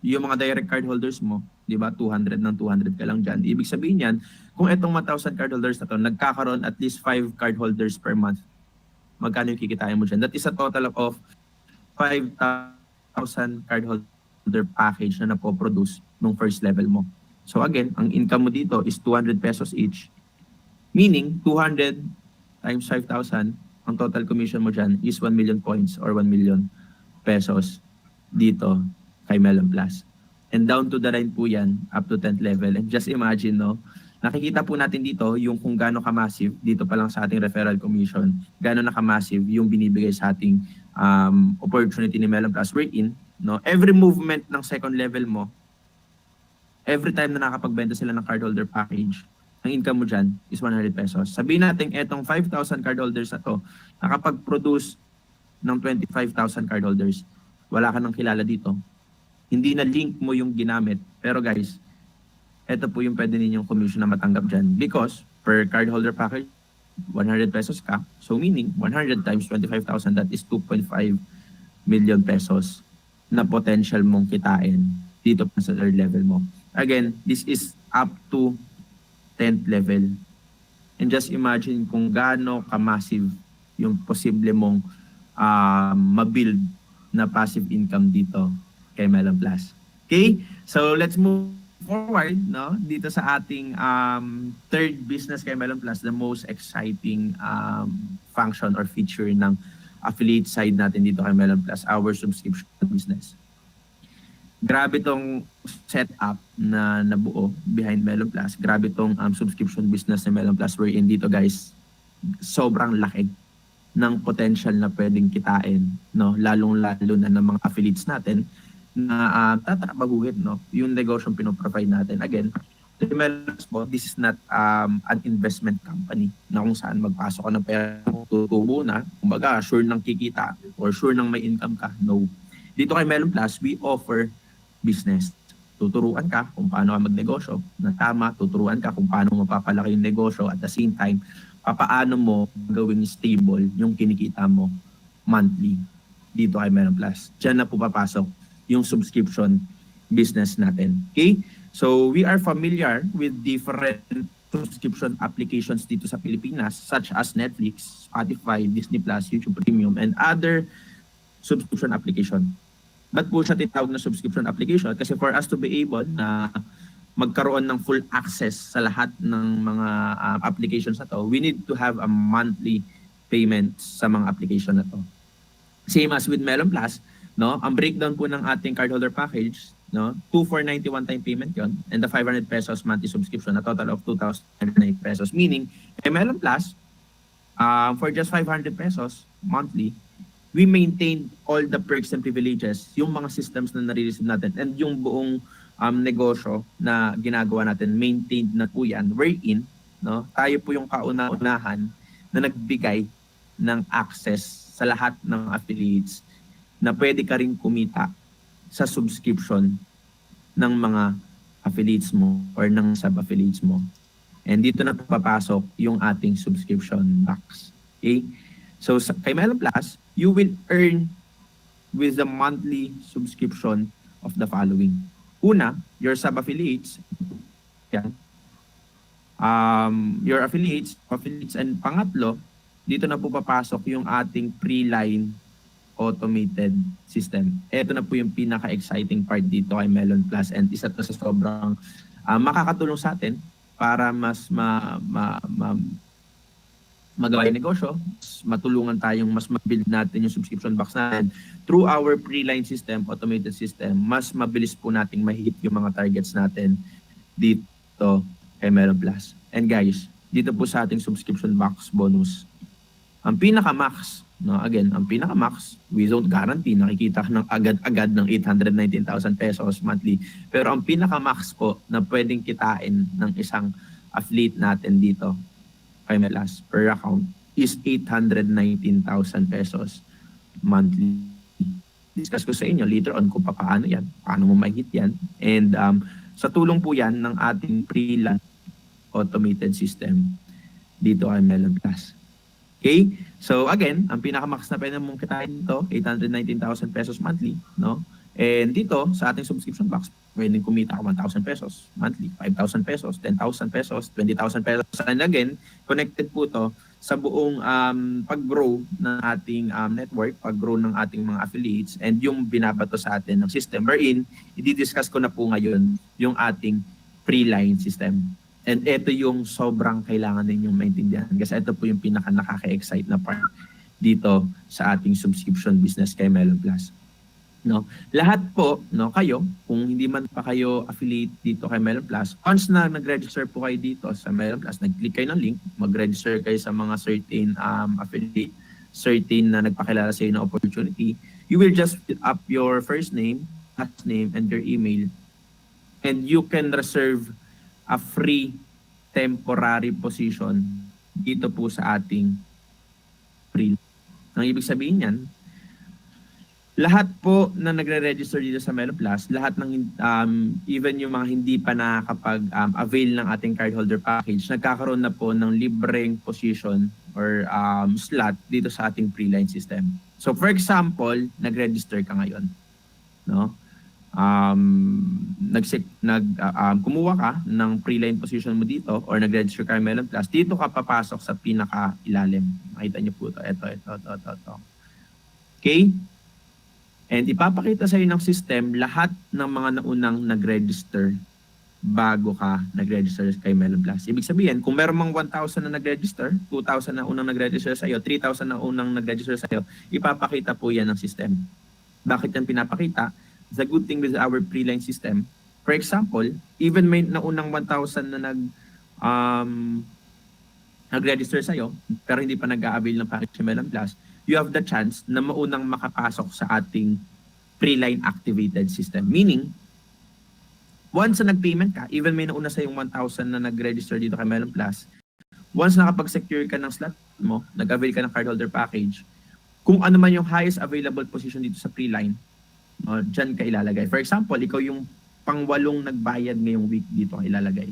yung mga direct card holders mo, di ba, 200 ng 200 ka lang dyan. Ibig sabihin yan, kung itong 1,000 card holders na to, nagkakaroon at least 5 card holders per month, magkano yung kikitain mo dyan? That is a total of 5,000 card holder package na napoproduce nung first level mo. So again, ang income mo dito is 200 pesos each. Meaning, 200 times 5,000, ang total commission mo dyan is 1 million points or 1 million pesos dito kay Melon Plus. And down to the line po yan, up to 10th level. And just imagine, nakikita po natin dito yung kung gaano ka-massive, dito pa lang sa ating referral commission, gaano na ka-massive yung binibigay sa ating opportunity ni Melon Plus. Wherein, every movement ng second level mo, every time na nakapagbenta sila ng cardholder package, ang income mo dyan is 100 pesos. Sabihin natin, etong 5,000 cardholders na to, nakapag-produce ng 25,000 cardholders, wala ka nang kilala dito. Hindi na link mo yung ginamit. Pero guys, ito po yung pwede ninyong commission na matanggap dyan. Because per cardholder package, 100 pesos ka. So meaning, 100 times 25,000, that is 2.5 million pesos na potential mong kitain dito pa sa third level mo. Again, this is up to 10th level. And just imagine kung gaano ka-massive yung posible mong mabuild na passive income dito kay Melon Plus. Okay? So let's move forward dito sa ating third business kay Melon Plus, the most exciting function or feature ng affiliate side natin dito kay Melon Plus, our subscription business. Grabe tong setup na nabuo behind Melon Plus. Grabe tong subscription business ng Melon Plus wherein dito guys, sobrang laki ng potential na pwedeng kitain, lalong-lalo na ng mga affiliates natin na tatrabahuhin yung negosyong pinoprovide natin. Again, Melon Plus po, this is not an investment company na kung saan magpasok ka ng pera, tutubo na, kumbaga sure nang kikita or sure nang may income ka. No. Dito kay Melon Plus, we offer business. Tuturuan ka kung paano ka magnegosyo na tama, tuturuan ka kung paano mapapalaki yung negosyo at the same time, paano mo gawing stable yung kinikita mo monthly dito kay Melon Plus. Diyan na po papasok yung subscription business natin. Okay? So, we are familiar with different subscription applications dito sa Pilipinas such as Netflix, Spotify, Disney+, YouTube Premium, and other subscription application. Ba't po siya tinawag na subscription application? Kasi for us to be able na magkaroon ng full access sa lahat ng mga applications na to, we need to have a monthly payment sa mga application na to. Same as with Melon Plus, ang breakdown po ng ating cardholder package, 2,491 time payment yon, and the 500 pesos monthly subscription, a total of 2,009 pesos. Meaning, Melon Plus, for just 500 pesos monthly, we maintain all the perks and privileges, yung mga systems na nare-receive natin, and yung buong negosyo na ginagawa natin, maintained na po yan. Wherein, tayo po yung kauna-unahan na nagbigay ng access sa lahat ng affiliates na pwede ka rin kumita sa subscription ng mga affiliates mo or ng sub-affiliates mo. And dito na papasok yung ating subscription box. Okay? So kay Melon Plus, you will earn with the monthly subscription of the following. Una, your sub-affiliates. Yan. Your affiliates, and pangatlo, dito na po papasok yung ating pre-line automated system. Ito na po yung pinaka-exciting part dito kay Melon Plus, and isa to sa sobrang makakatulong sa atin para mas magawa yung negosyo, matulungan tayong mas mabuild natin yung subscription box natin. Through our pre-line system, automated system, mas mabilis po nating ma-hit yung mga targets natin dito kay Melon Plus. And guys, dito po sa ating subscription box bonus, ang pinaka-max, no, again, ang pinaka-max, we don't guarantee, nakikita ng agad-agad ng 819,000 pesos monthly. Pero ang pinaka-max po na pwedeng kitain ng isang affiliate natin dito kay Melas per account is 819,000 pesos monthly. Discuss ko sa inyo later on kung paano yan, paano mo ma-hit yan. And sa tulong po yan ng ating pre-line automated system dito kay Melon Plus. Okay? So again, ang pinaka-max na pwede mong kitain dito, 819,000 pesos monthly, no? And dito sa ating subscription box, pwedeng kumita ka 1,000 pesos monthly, 5,000 pesos, 10,000 pesos, 20,000 pesos. And again, connected po to sa buong pag-grow ng ating network, pag-grow ng ating mga affiliates, and yung binabato sa atin ng system wherein, i-discuss ko na po ngayon yung ating pre-line system. And ito yung sobrang kailangan ninyong maintindihan kasi ito po yung pinaka-nakaka-excite na part dito sa ating subscription business kay Melon Plus. No? Lahat po, no, kayo, kung hindi man pa kayo affiliate dito kay Melon Plus, once na nag-register po kayo dito sa Melon Plus, nag-click kayo ng link, mag-register kayo sa mga certain affiliate, certain na nagpakilala sa inyo na opportunity, you will just fill up your first name, last name, and your email, and you can reserve a free temporary position dito po sa ating free. Ang ibig sabihin yan, lahat po na nagre-register dito sa Melon Plus, lahat ng even yung mga hindi pa nakakapag-avail ng ating cardholder package, nagkakaroon na po ng libreng position or slot dito sa ating pre-line system. So for example, nag-register ka ngayon, no? Kumuha ka ng pre-line position mo dito or nag-register ka ng Melon Plus, dito ka papasok sa pinaka-ilalim. Makita niyo po ito. Ito. Okay? And ipapakita sa iyo ng system lahat ng mga naunang nag-register bago ka nag-register kay Melon Plus. Ibig sabihin, kung meron mang 1,000 na nag-register, 2,000 na unang nag-register sa iyo, 3,000 na unang nag-register sa iyo, ipapakita po yan ng system. Bakit yan pinapakita? The good thing with our pre-line system, for example, even may naunang 1,000 na nag-register sa'yo, pero hindi pa nag-a-avail ng package sa Melon Plus, you have the chance na maunang makapasok sa ating pre-line activated system. Meaning, once na nag-payment ka, even may nauna sa'yong 1,000 na nag-register dito kay Melon Plus, once nakapag-secure ka ng slot mo, nag-avail ka ng cardholder package, kung ano man yung highest available position dito sa pre-line, no, dyan ka ilalagay. For example, ikaw yung pang-8 nagbayad ngayong week dito ka ilalagay.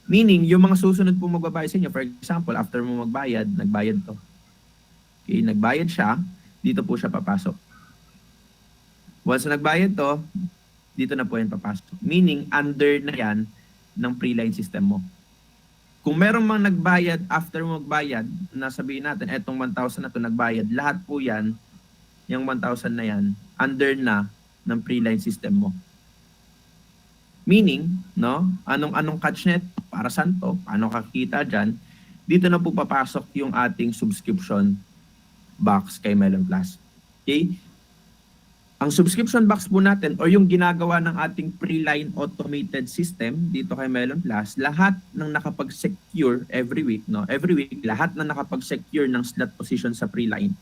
Meaning, yung mga susunod po magbabayad sa inyo, for example, after mo magbayad, nagbayad to. Okay, nagbayad siya, dito po siya papasok. Once na nagbayad to, dito na po yan papasok. Meaning, under na yan ng pre-line system mo. Kung meron mang nagbayad, after mo magbayad, nasabihin natin, etong 1,000 na to nagbayad, lahat po yan, yung 1,000 na yan, under na ng pre-line system mo. Meaning, no, anong catch net, para saan to, paano kakita dyan, dito na po papasok yung ating subscription box kay Melon Plus. Okay? Ang subscription box po natin or yung ginagawa ng ating pre-line automated system dito kay Melon Plus, lahat ng nakapag-secure every week, no, every week, lahat na nakapag-secure ng slot position sa pre-line,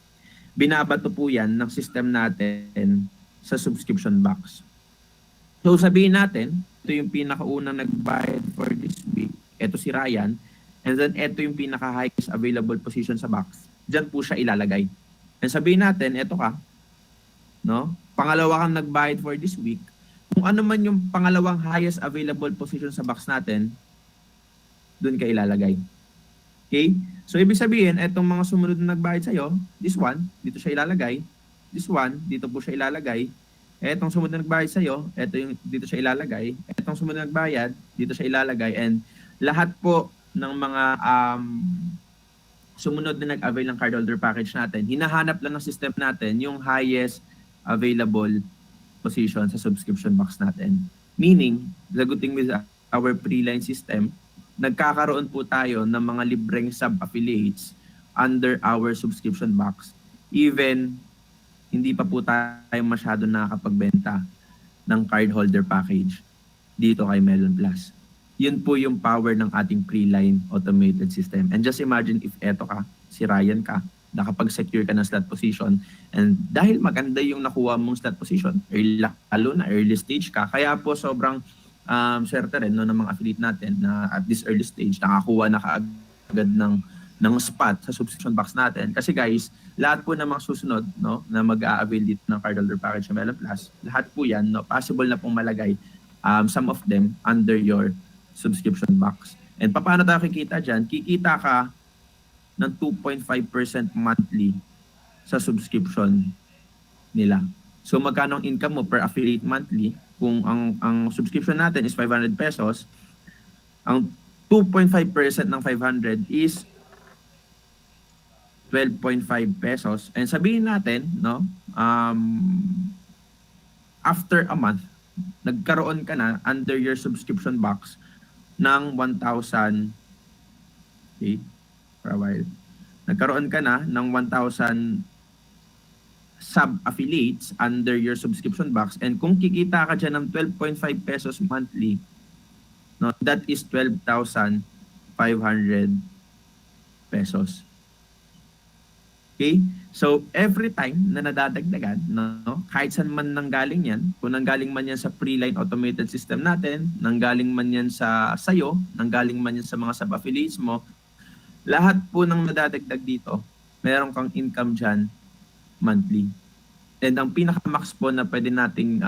binabato po yan ng system natin sa subscription box. So sabihin natin, ito yung pinakaunang nagbayad for this week. Ito si Ryan. And then ito yung pinaka-highest available position sa box. Diyan po siya ilalagay. And sabihin natin, ito ka. No? Pangalawa kang nagbayad for this week. Kung ano man yung pangalawang highest available position sa box natin, doon ka ilalagay. Okay? So, ibig sabihin, etong mga sumunod na nagbayad sa'yo, this one, dito siya ilalagay. This one, dito po siya ilalagay. Etong sumunod na nagbayad sa'yo, dito siya ilalagay. Etong sumunod na nagbayad, dito siya ilalagay. And lahat po ng mga sumunod na nag-avail ng cardholder package natin, hinahanap lang ng system natin yung highest available position sa subscription box natin. Meaning, the good thing with our pre-line system, nagkakaroon po tayo ng mga libreng sub-affiliates under our subscription box. Even hindi pa po tayo masyado nakakapagbenta ng cardholder package dito kay Melon Plus. Yun po yung power ng ating pre-line automated system. And just imagine if eto ka, si Ryan ka, nakapag-secure ka ng slot position, and dahil maganda yung nakuha mong slot position, lalo na early stage ka, kaya po sobrang swerte rin no, ng mga affiliate natin na at this early stage, nakakuha na kaagad ng spot sa subscription box natin. Kasi guys, lahat po ng mga susunod no, na mag-a-avail dito ng cardholder package sa Melon Plus, lahat po yan, no, possible na pong malagay some of them under your subscription box. And paano tayo kikita dyan? Kikita ka ng 2.5% monthly sa subscription nila. So magkano ang income mo per affiliate monthly? Kung ang subscription natin is 500 pesos, ang 2.5% ng 500 is 12.5 pesos. And sabihin natin, no, after a month, nagkaroon ka na under your subscription box ng 1,000, okay, for a while. Nagkaroon ka na ng 1,000 sub-affiliates under your subscription box, and kung kikita ka dyan ng 12.5 pesos monthly, no, that is 12,500 pesos. Okay? So, every time na nadadagdagan, no, kahit saan man nanggaling yan, kung nanggaling man yan sa pre-line automated system natin, nanggaling man yan sa sayo, nanggaling man yan sa mga sub-affiliates mo, lahat po ng nadadagdag dito, meron kang income dyan monthly. And ang pinaka-max po na pwede nating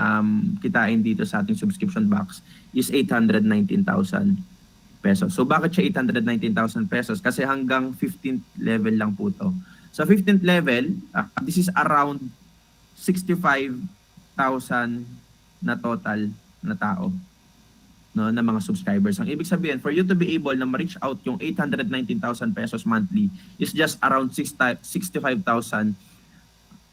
kitain dito sa ating subscription box is 819,000 pesos. So bakit siya 819,000 pesos? Kasi hanggang 15th level lang po to. Sa 15th level, this is around 65,000 na total na tao, no, na mga subscribers. Ang ibig sabihin, for you to be able na ma-reach out yung 819,000 pesos monthly is just around 65,000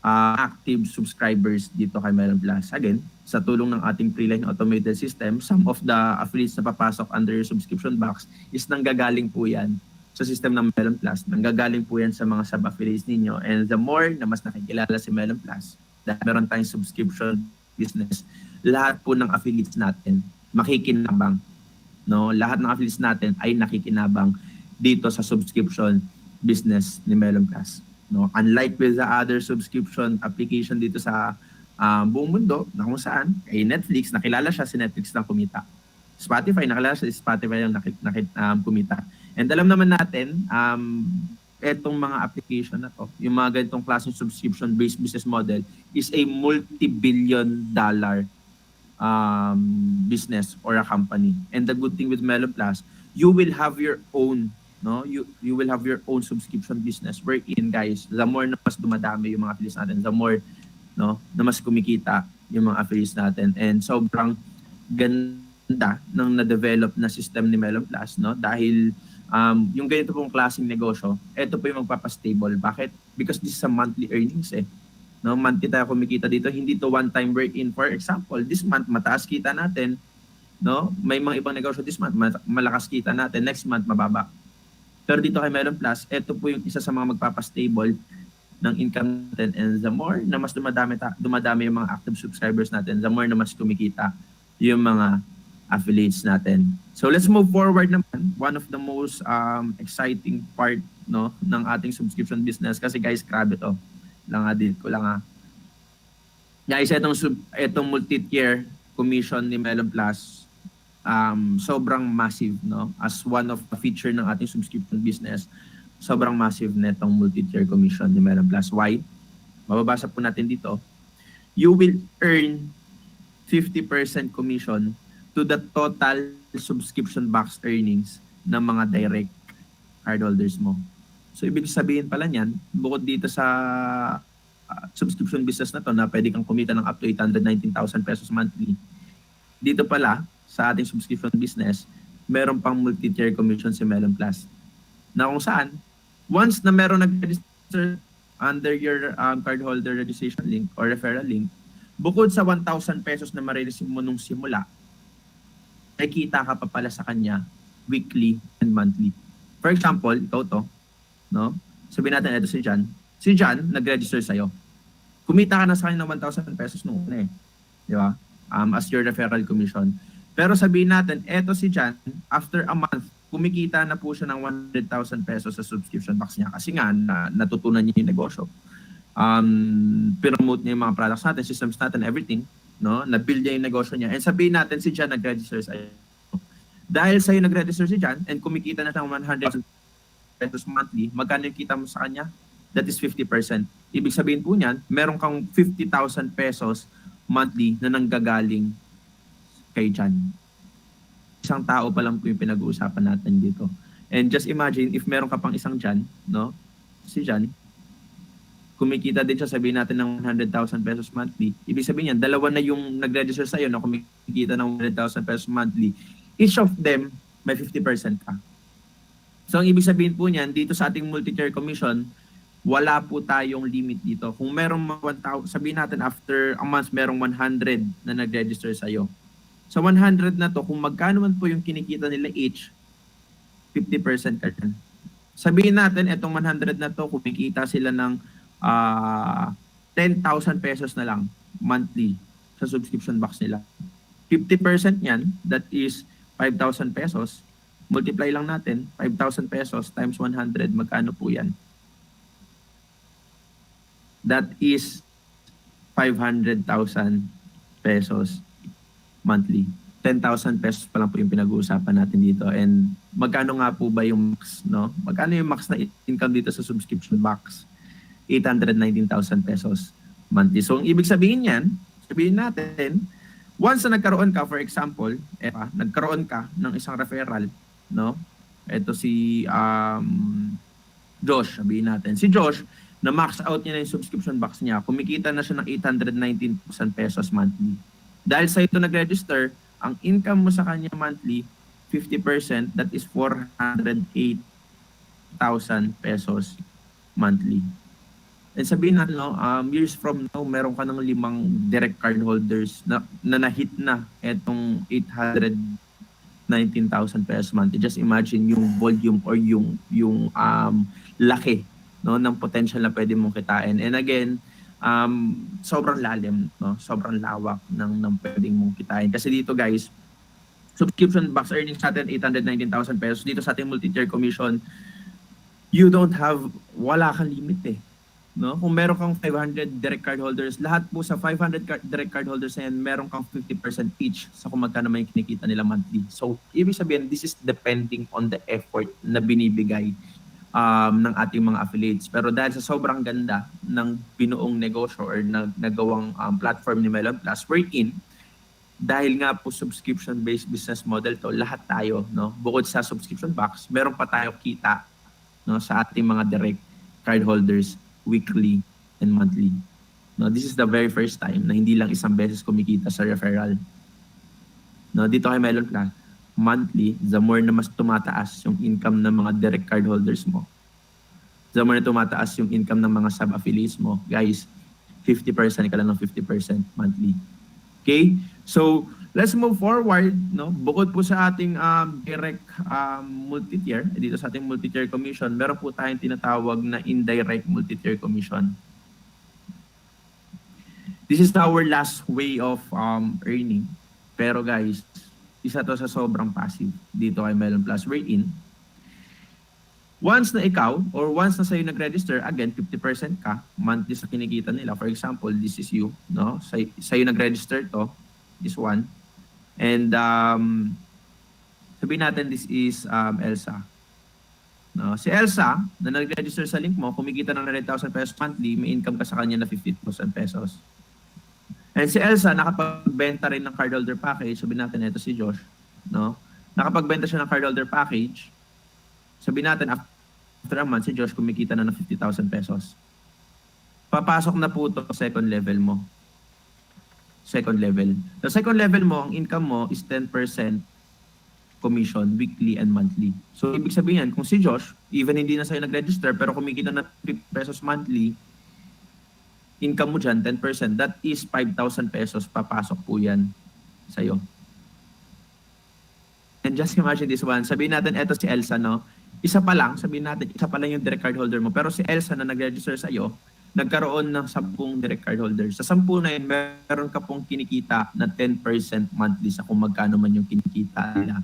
active subscribers dito kay Melon Plus. Again, sa tulong ng ating pre-line automated system, some of the affiliates na papasok under your subscription box is nanggagaling po yan sa system ng Melon Plus. Nanggagaling po yan sa mga sub-affiliates ninyo. And the more na mas nakikilala si Melon Plus, dahil meron tayong subscription business, lahat po ng affiliates natin makikinabang. No? Lahat ng affiliates natin ay nakikinabang dito sa subscription business ni Melon Plus. No? Unlike with the other subscription application dito sa buong mundo, na kung saan, kay Netflix, nakilala siya si Netflix na kumita. Spotify, nakilala siya si Spotify yung kumita. And alam naman natin, etong mga application na to, yung mga ganitong klaseng subscription-based business model is a multi-billion dollar business or a company. And the good thing with Melon Plus, you will have your own, no? You will have your own subscription business wherein, guys, the more na mas dumadami yung mga affiliates natin, the more, no, na mas kumikita yung mga affiliates natin. And sobrang ganda ng na-develop na system ni Melon Plus, no? Dahil yung ganito pong klaseng negosyo, ito po yung magpapastable. Bakit? Because this is a monthly earnings eh. No, monthly tayo kumikita dito, hindi to one time break-in. For example, this month mataas kita natin, no? May mga ibang negosyo this month malakas kita natin, next month mababa. Pero dito kay Melon Plus, ito po yung isa sa mga magpapastable ng income natin, and the more na mas dumadami yung mga active subscribers natin, the more na mas kumikita yung mga affiliates natin. So let's move forward naman. One of the most exciting part, no, ng ating subscription business, kasi guys, grabe to. Guys, itong multi-tier commission ni Melon Plus, sobrang massive, no? As one of the feature ng ating subscription business, sobrang massive netong multi-tier commission ni Melon Plus. Why? Mababasa po natin dito. You will earn 50% commission to the total subscription box earnings ng mga direct cardholders mo. So ibig sabihin pala niyan, bukod dito sa subscription business na to na pwede kang kumita ng up to 819,000 pesos monthly, dito pala sa ating subscription business, meron pang multi-tier commission si Melon Plus. Na kung saan, once na meron nag-register under your cardholder registration link or referral link, bukod sa 1,000 pesos na ma-receive mo nung simula, ay kita ka pa pala sa kanya weekly and monthly. For example, ikaw to, no? Sabihin natin, ito si John. Si John, nag-register sa'yo. Kumita ka na sa kanya ng 1,000 pesos noong una eh. Di ba? As your referral commission. Pero sabihin natin, eto si John, after a month, kumikita na po siya ng 100,000 pesos sa subscription box niya. Kasi nga, natutunan niya yung negosyo. Promote niya yung mga products natin, systems natin, everything. No? Na-build niya yung negosyo niya. And sabihin natin, si John nag-register sa'yo. Dahil sa'yo nag-register si John and kumikita na siya ng 100,000 pesos monthly, magkano yung kita mo sa kanya? That is 50%. Ibig sabihin po niyan, meron kang 50,000 pesos monthly na nanggagaling kay John. Isang tao pa lang po yung pinag-uusapan natin dito. And just imagine, if meron ka pang isang John, no? Si John, kumikita din siya, sabihin natin ng 100,000 pesos monthly. Ibig sabihin niyan, dalawa na yung nag-register sa'yo na kumikita ng 100,000 pesos monthly. Each of them, may 50% ka. So, ang ibig sabihin po niyan, dito sa ating multi-tier commission, wala po tayong limit dito. Kung merong 1,000, sabihin natin after a month, merong 100 na nag-register sa'yo. Sa 100 na to, kung magkano man po yung kinikita nila each, 50% ka dyan. Sabihin natin, itong 100 na to, kumikita sila ng 10,000 pesos na lang monthly sa subscription box nila. 50% yan, that is 5,000 pesos. Multiply lang natin, 5,000 pesos times 100, magkano po yan? That is 500,000 pesos monthly. 10,000 pesos pa lang po yung pinag-uusapan natin dito. And magkano nga po ba yung max, no? Magkano yung max na income dito sa subscription box? 819,000 pesos monthly. So, ang ibig sabihin yan, sabihin natin, once na nagkaroon ka, for example, nagkaroon ka ng isang referral, no? Ito si Josh, sabihin natin. Si Josh, na max out niya na yung subscription box niya, kumikita na siya ng 819,000 pesos monthly. Dahil sa ito nag-register, ang income mo sa kanya monthly, 50%, that is 408,000 pesos monthly. And sabihin natin, no, years from now, meron ka ng 5 direct card holders na na-hit na etong 819,000 pesos monthly. Just imagine yung volume or yung laki, no, ng potential na pwede mong kitain. And again, sobrang lalim, no, sobrang lawak ng pwedeng mong kitain. Kasi dito guys, subscription box earnings natin 819,000 pesos. Dito sa ating multi-tier commission, wala kang limit eh. No? Kung meron kang 500 direct card holders, lahat po sa 500 direct card holders na yan, meron kang 50% each sa kung magkano may kinikita nila monthly. So, ibig sabihin, this is depending on the effort na binibigay ng ating mga affiliates. Pero dahil sa sobrang ganda ng binuong negosyo or nagawang platform ni Melon Plus, wherein, dahil nga po subscription-based business model to, lahat tayo, no, bukod sa subscription box, meron pa tayo kita, no, sa ating mga direct card holders weekly and monthly. No, this is the very first time na hindi lang isang beses kumikita sa referral. No, dito kay Melon Plus, monthly, the more na mas tumataas yung income ng mga direct card holders mo, the more na tumataas yung income ng mga sub-affiliates mo, guys, 50% ka lang ng 50% monthly. Okay? So, let's move forward, no? Bukod po sa ating direct multi-tier, dito sa ating multi-tier commission, meron po tayong tinatawag na indirect multi-tier commission. This is our last way of earning. Pero guys, isa to sa sobrang passive dito kay Melon Plus. Wherein, once na ikaw, or once na sa'yo nag-register, again, 50% ka, monthly sa kinikita nila. For example, this is you, no? Sa'yo nag-register to, this one. And sabihin natin this is Elsa. No, si Elsa na nag-register sa link mo, kumikita ng 9,000 pesos monthly, may income ka sa kanya na 50,000 pesos. And si Elsa, nakapagbenta rin ng cardholder package. Sabihin natin, ito si Josh. No? Nakapagbenta siya ng cardholder package. Sabihin natin, after a month, si Josh kumikita na ng 50,000 pesos. Papasok na po ito sa second level mo. Second level. The second level mo, ang income mo is 10% commission weekly and monthly. So, ibig sabihin yan, kung si Josh, even hindi na sa'yo nag-register, pero kumikita na 50 pesos monthly, income mo dyan, 10%, that is 5,000 pesos, papasok po yan sa'yo. And just imagine this one, sabihin natin, eto si Elsa, no? Isa pa lang, sabihin natin, isa pa lang yung direct card holder mo, pero si Elsa na nag-register sa'yo, nagkaroon ng 10 direct card holders. Sa 10 na yun, meron ka pong kinikita na 10% monthly sa kung magkano man yung kinikita nila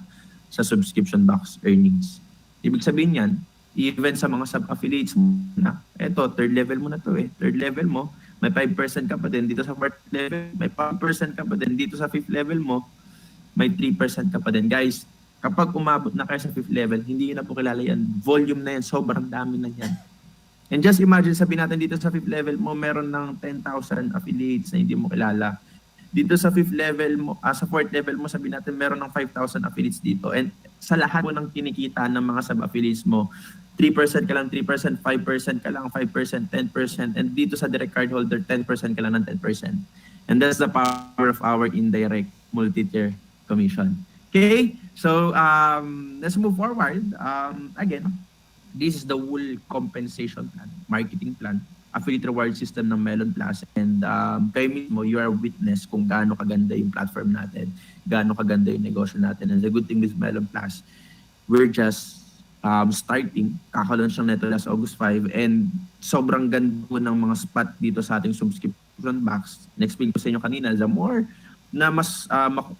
sa subscription box earnings. Ibig sabihin yan, even sa mga sub-affiliates mo na, eto, third level mo na to eh. Third level mo, may 5% ka pa din dito sa fourth level, may 5% ka pa din dito sa fifth level mo, may 3% ka pa din. Guys, kapag umabot na kayo sa fifth level, hindi yun na po kilala yan. Volume na yan, sobrang dami na yan. And just imagine, sabihin natin dito sa fifth level mo, meron ng 10,000 affiliates na hindi mo kilala. Dito sa fifth level mo, sa fourth level mo, sabihin natin meron ng 5,000 affiliates dito. And sa lahat mo ng kinikita ng mga sub-affiliates mo, 3% ka lang, 3%, 5% ka lang, 5%, 10%, and dito sa direct card holder, 10% ka lang ng 10%. And that's the power of our indirect multi-tier commission. Okay, so let's move forward. Again, this is the whole compensation plan, marketing plan, affiliate reward system ng Melon Plus. And kayo mismo, you are witness kung gaano kaganda yung platform natin, gaano kaganda yung negosyo natin. And the good thing with Melon Plus, we're just starting, kaka-launch lang nito last August 5, and sobrang ganda po ng mga spot dito sa ating subscription box. Na-explain ko sa inyo kanina, the more na mas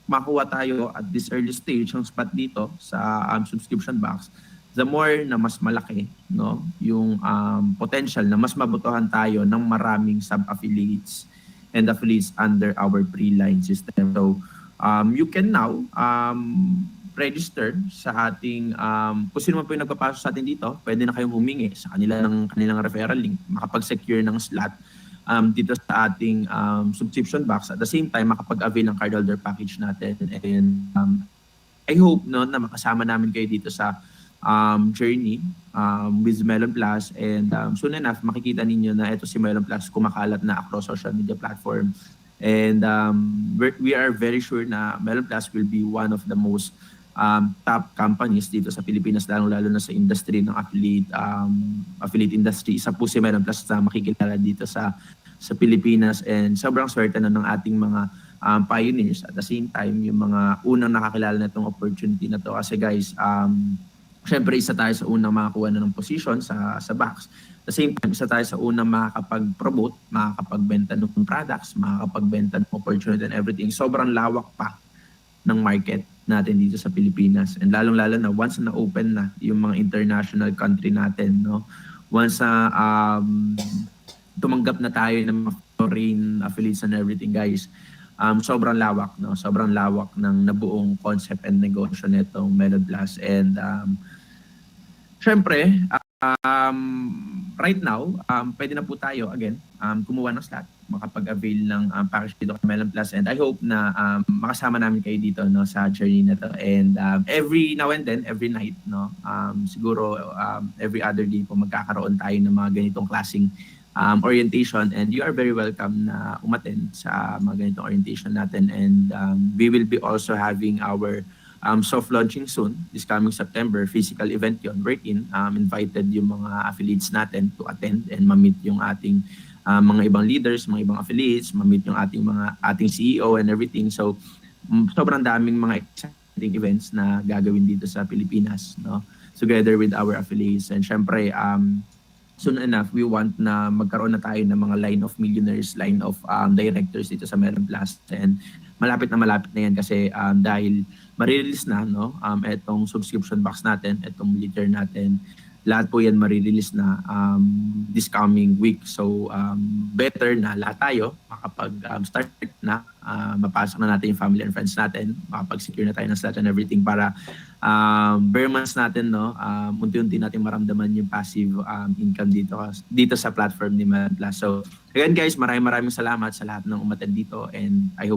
makuha tayo at this early stage ng spot dito sa subscription box, the more na mas malaki, no, yung potential na mas mabutuhan tayo ng maraming sub-affiliates and affiliates under our pre-line system. So you can now register sa ating, kung sino man po yung nagpapasok sa atin dito, pwede na kayong humingi sa kanilang referral link, makapag-secure ng slot dito sa ating subscription box. At the same time, makapag-avail ng cardholder package natin. And I hope no, na makasama namin kayo dito sa journey with Melon Plus. And soon enough, makikita ninyo na ito si Melon Plus kumakalat na across social media platform. And we are very sure na Melon Plus will be one of the most top companies dito sa Pilipinas, lalo na sa industry ng affiliate industry. Isa po si Melon Plus na makikilala dito sa Pilipinas, and sobrang swerte na ng ating mga pioneers. At the same time, yung mga unang nakakilala na itong opportunity na to. Kasi guys, syempre isa tayo sa unang makakuha na ng position sa box. At the same time, isa tayo sa unang makakapag-promote, makakapagbenta ng products, makakapagbenta ng opportunity and everything. Sobrang lawak pa ng market natin dito sa Pilipinas. And lalong-lalo na once na open na yung mga international country natin, no? Once na tumanggap na tayo ng mga foreign affiliates and everything, guys, sobrang lawak, no? Sobrang lawak ng nabuong concept and negosyo nitong Melon Plus. And syempre, right now, pwede na po tayo, again, kumuha ng slot, makapag-avail ng package dito kay Melon Plus. And I hope na makasama namin kayo dito, no, sa journey na to. And every now and then, every night, no, siguro every other day po magkakaroon tayo ng mga ganitong klaseng orientation. And you are very welcome na umattend sa mga ganitong orientation natin. And we will be also having our soft launching soon, this coming September, physical event yon, wherein invited yung mga affiliates natin to attend and ma-meet yung ating mga ibang leaders, mga ibang affiliates, ma-meet yung ating CEO and everything. So sobrang daming mga exciting events na gagawin dito sa Pilipinas, no, together with our affiliates. And syempre, soon enough, we want na magkaroon na tayo ng mga line of millionaires, line of directors dito sa Melon Plus. And malapit na yan kasi dahil marirelease na, no, etong subscription box natin, etong military natin, lahat po yan marirelease na this coming week. So better na lahat tayo makapag-start na mapasok na natin yung family and friends natin, makapag-secure na tayo ng slot and everything para bare months natin, no, unti-unti natin maramdaman yung passive income dito sa platform ni Man Plus. So again guys, maraming salamat sa lahat ng umattend dito, and I hope